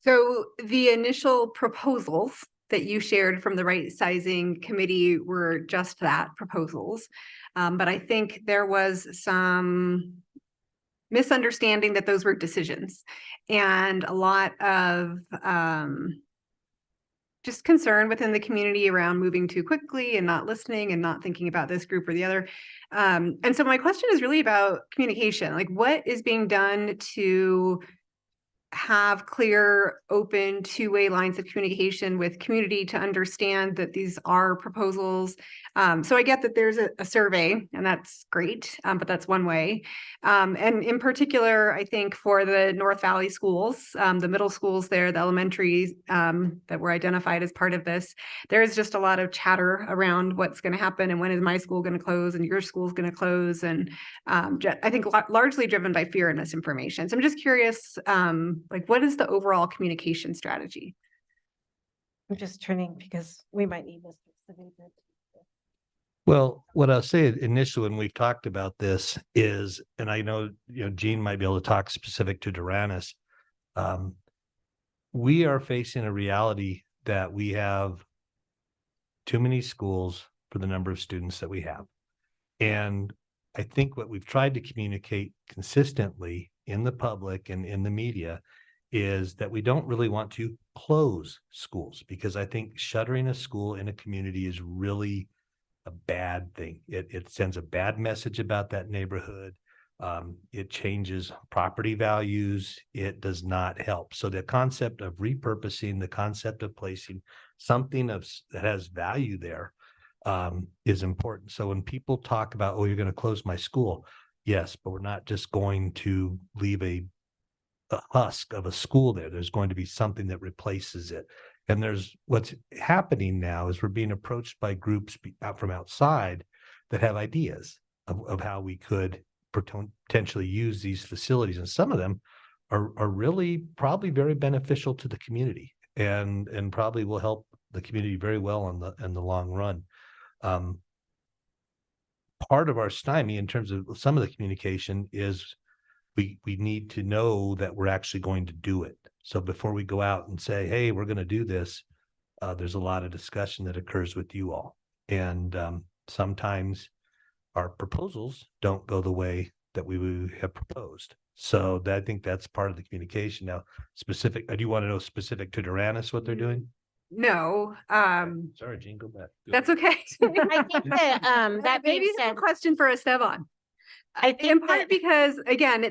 So the initial proposals that you shared from the right sizing committee were just that, proposals. But I think there was some misunderstanding that those were decisions and a lot of just concern within the community around moving too quickly and not listening and not thinking about this group or the other. And so my question is really about communication. Like, what is being done to have clear, open, two-way lines of communication with community to understand that these are proposals? So I get that there's a survey, and that's great, but that's one way. And in particular, I think for the North Valley schools, the middle schools there, the elementaries that were identified as part of this, there's just a lot of chatter around what's going to happen and when is my school going to close and your school's going to close. And I think largely driven by fear and misinformation. So I'm just curious, like, what is the overall communication strategy? I'm just turning because we might need this. Well, what I'll say initially when we've talked about this is, and I know, Gene might be able to talk specific to Duranis. We are facing a reality that we have too many schools for the number of students that we have. And I think what we've tried to communicate consistently in the public and in the media is that we don't really want to close schools, because I think shuttering a school in a community is really a bad thing. It sends a bad message about that neighborhood. It changes property values. It does not help. So the concept of repurposing, the concept of placing something that has value there is important. So when people talk about, oh, you're going to close my school, yes, but we're not just going to leave a husk of a school there. There's going to be something that replaces it. And what's happening now is we're being approached by groups from outside that have ideas of how we could potentially use these facilities. And some of them are really probably very beneficial to the community and probably will help the community very well in the long run. Part of our stymie in terms of some of the communication is we need to know that we're actually going to do it. So before we go out and say, hey, we're going to do this, there's a lot of discussion that occurs with you all. And sometimes our proposals don't go the way that we would have proposed. So I think that's part of the communication. Now, do you want to know specific to Duranis what they're doing? No. Sorry, Jean, go back. That's okay. I think that that maybe being it's a said, question for Esteban. I think in part because, again,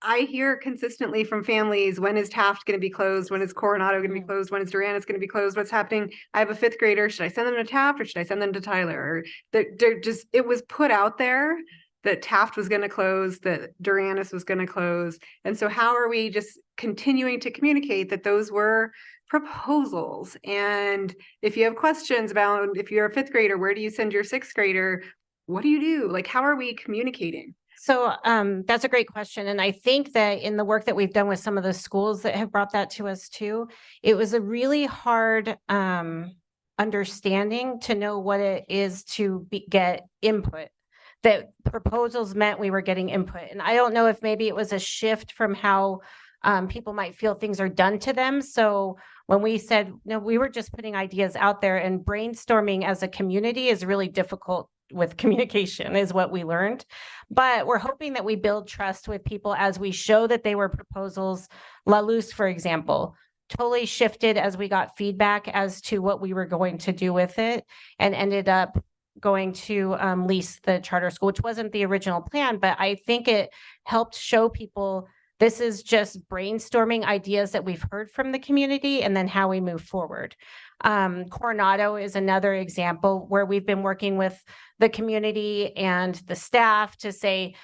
I hear consistently from families, when is Taft going to be closed? When is Coronado going to be closed? When is Duranis going to be closed? What's happening? I have a 5th grader. Should I send them to Taft or should I send them to Tyler? Or it was put out there that Taft was going to close, that Duranis was going to close. And so how are we just continuing to communicate that those were proposals? And if you have questions about, if you're a 5th grader, where do you send your 6th grader? What do you do? Like, how are we communicating? So that's a great question. And I think that in the work that we've done with some of the schools that have brought that to us too, it was a really hard understanding to know what it is to get input. That proposals meant we were getting input. And I don't know if maybe it was a shift from how people might feel things are done to them. So when we said, no, we were just putting ideas out there, and brainstorming as a community is really difficult with communication is what we learned. But we're hoping that we build trust with people as we show that they were proposals. La Luz, for example, totally shifted as we got feedback as to what we were going to do with it, and ended up going to lease the charter school, which wasn't the original plan, but I think it helped show people this is just brainstorming ideas that we've heard from the community and then how we move forward. Coronado is another example where we've been working with the community and the staff to say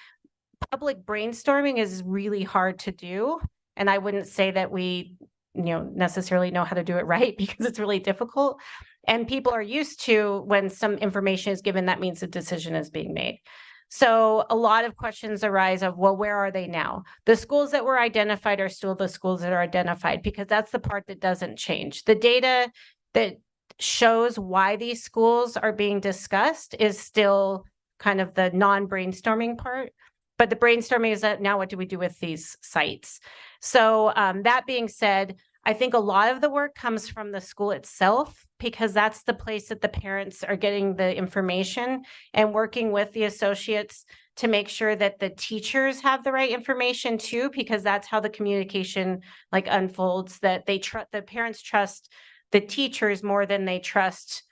public brainstorming is really hard to do. And I wouldn't say that we necessarily know how to do it right, because it's really difficult. And people are used to when some information is given, that means a decision is being made. So a lot of questions arise of, well, where are they now? The schools that were identified are still the schools that are identified, because that's the part that doesn't change. The data that shows why these schools are being discussed is still kind of the non-brainstorming part. But the brainstorming is that now what do we do with these sites? So that being said, I think a lot of the work comes from the school itself, because that's the place that the parents are getting the information, and working with the associates to make sure that the teachers have the right information too, because that's how the communication unfolds, that the parents trust the teachers more than they trust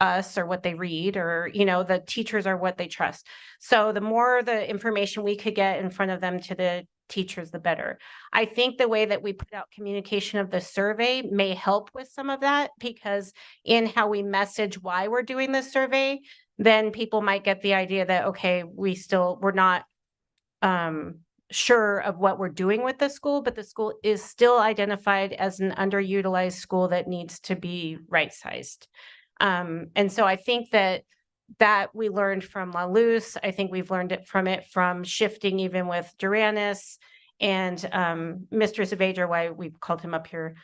us or what they read, or the teachers are what they trust. So the more the information we could get in front of them to the teachers, the better. I think the way that we put out communication of the survey may help with some of that, because in how we message why we're doing this survey, then people might get the idea that, okay, we're not sure of what we're doing with the school, but the school is still identified as an underutilized school that needs to be right-sized. And so I think that we learned from La Luz. I think we've learned from shifting even with Duranis and Mr. Saavedra, why we called him up here.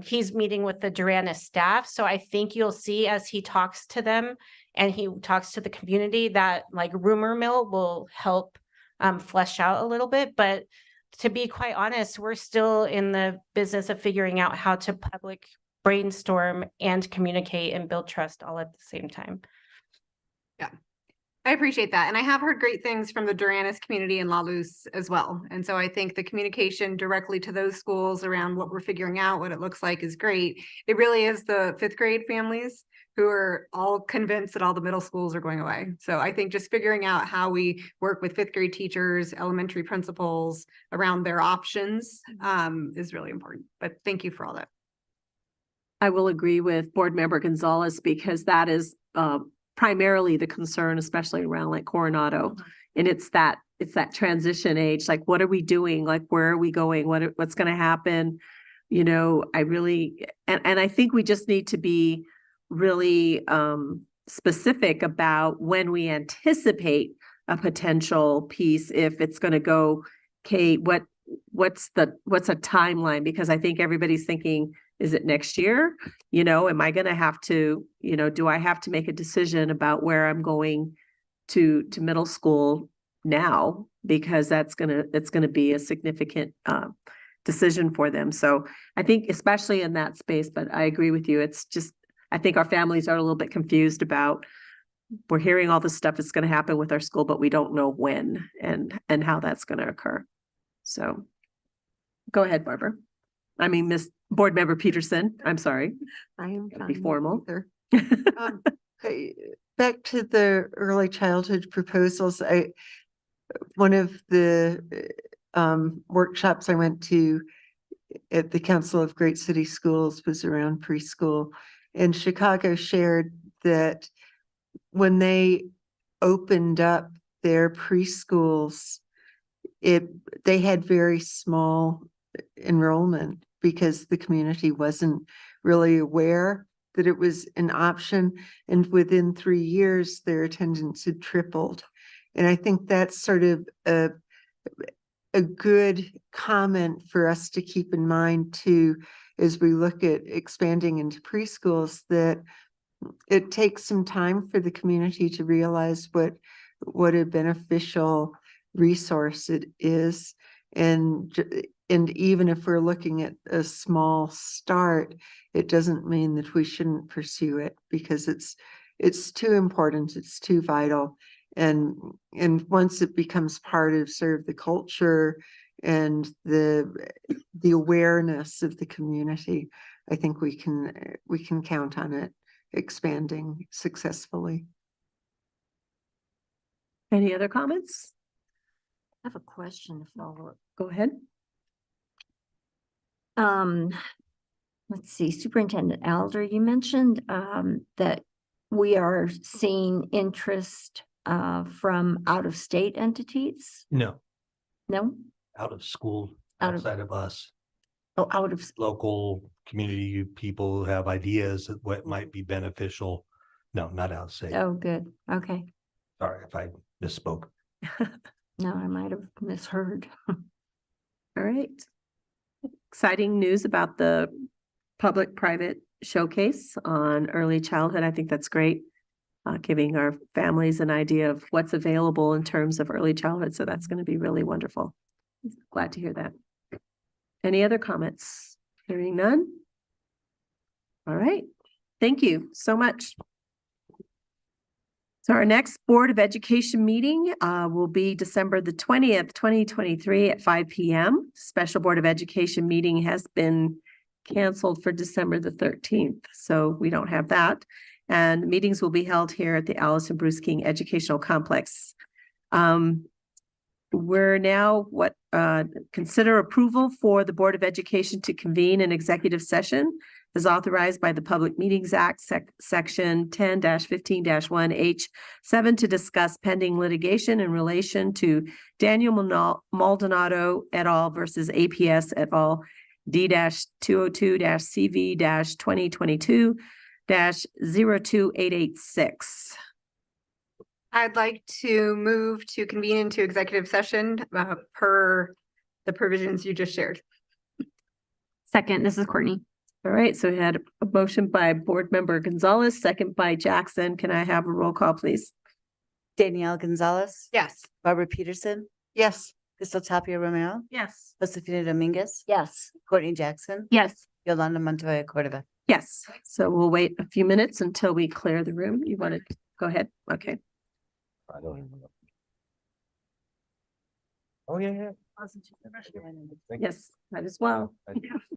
He's meeting with the Duranis staff. So I think you'll see as he talks to them and he talks to the community that rumor mill will help flesh out a little bit. But to be quite honest, we're still in the business of figuring out how to public brainstorm and communicate and build trust all at the same time. Yeah, I appreciate that. And I have heard great things from the Duranis community and La Luz as well. And so I think the communication directly to those schools around what we're figuring out, what it looks like, is great. It really is the 5th grade families who are all convinced that all the middle schools are going away. So I think just figuring out how we work with 5th grade teachers, elementary principals around their options is really important. But thank you for all that. I will agree with Board Member Gonzalez, because that is primarily the concern, especially around Coronado. And it's that transition age. What are we doing? Where are we going? What's going to happen? I really, and I think we just need to be really specific about when we anticipate a potential piece. If it's going to go, okay, what's a timeline? Because I think everybody's thinking, is it next year? Am I going to have to, do I have to make a decision about where I'm going to middle school now? Because it's going to be a significant decision for them. So I think especially in that space, but I agree with you. It's just, I think our families are a little bit confused about, we're hearing all this stuff that's going to happen with our school, but we don't know when and how that's going to occur. So go ahead, Barbara. Miss Board Member Peterson, I'm sorry. I am be formal. Back to the early childhood proposals. One of the workshops I went to at the Council of Great City Schools was around preschool, and Chicago shared that when they opened up their preschools, they had very small enrollment because the community wasn't really aware that it was an option. And within 3 years, their attendance had tripled. And I think that's sort of a good comment for us to keep in mind too, as we look at expanding into preschools, that it takes some time for the community to realize what a beneficial resource it is. And and even if we're looking at a small start, it doesn't mean that we shouldn't pursue it because it's too important, it's too vital. And once it becomes part of sort of the culture and the awareness of the community, I think we can count on it expanding successfully. Any other comments? I have a question to follow up. Go ahead. Let's see, Superintendent Alder, you mentioned that we are seeing interest from out-of-state entities? No, No? out of school, Out of- outside of us, Oh, out of, local community people who have ideas of what might be beneficial. No, not out of state. oh, good. Okay. Sorry if I misspoke. No, I might have misheard. All right. Exciting news about the public-private showcase on early childhood. I think that's great. Giving our families an idea of what's available in terms of early childhood. So that's going to be really wonderful. Glad to hear that. Any other comments? Hearing none? All right. Thank you so much. So our next Board of Education meeting will be December the 20th, 2023 at 5 p.m. Special Board of Education meeting has been canceled for December the 13th, so we don't have that. And meetings will be held here at the Allison Bruce King Educational Complex. We're now consider approval for the Board of Education to convene an executive session as authorized by the Public Meetings Act, section 10-15-1H7 to discuss pending litigation in relation to Daniel Maldonado et al. Versus APS et al. D-202-CV-2022-02886. I'd like to move to convene into executive session per the provisions you just shared. Second, this is Courtney. All right, so we had a motion by Board Member Gonzalez, second by Jackson. Can I have a roll call, please? Danielle Gonzalez, Yes. Barbara Peterson, Yes. Crystal Tapia Romero, Yes. Josefina Dominguez, Yes. Courtney Jackson, Yes. Yolanda Montoya-Cordova. Yes, so we'll wait a few minutes until we clear the room. You want to go ahead? Okay. I don't even know. Oh, yeah, yeah. Thank you. Yes, might as well.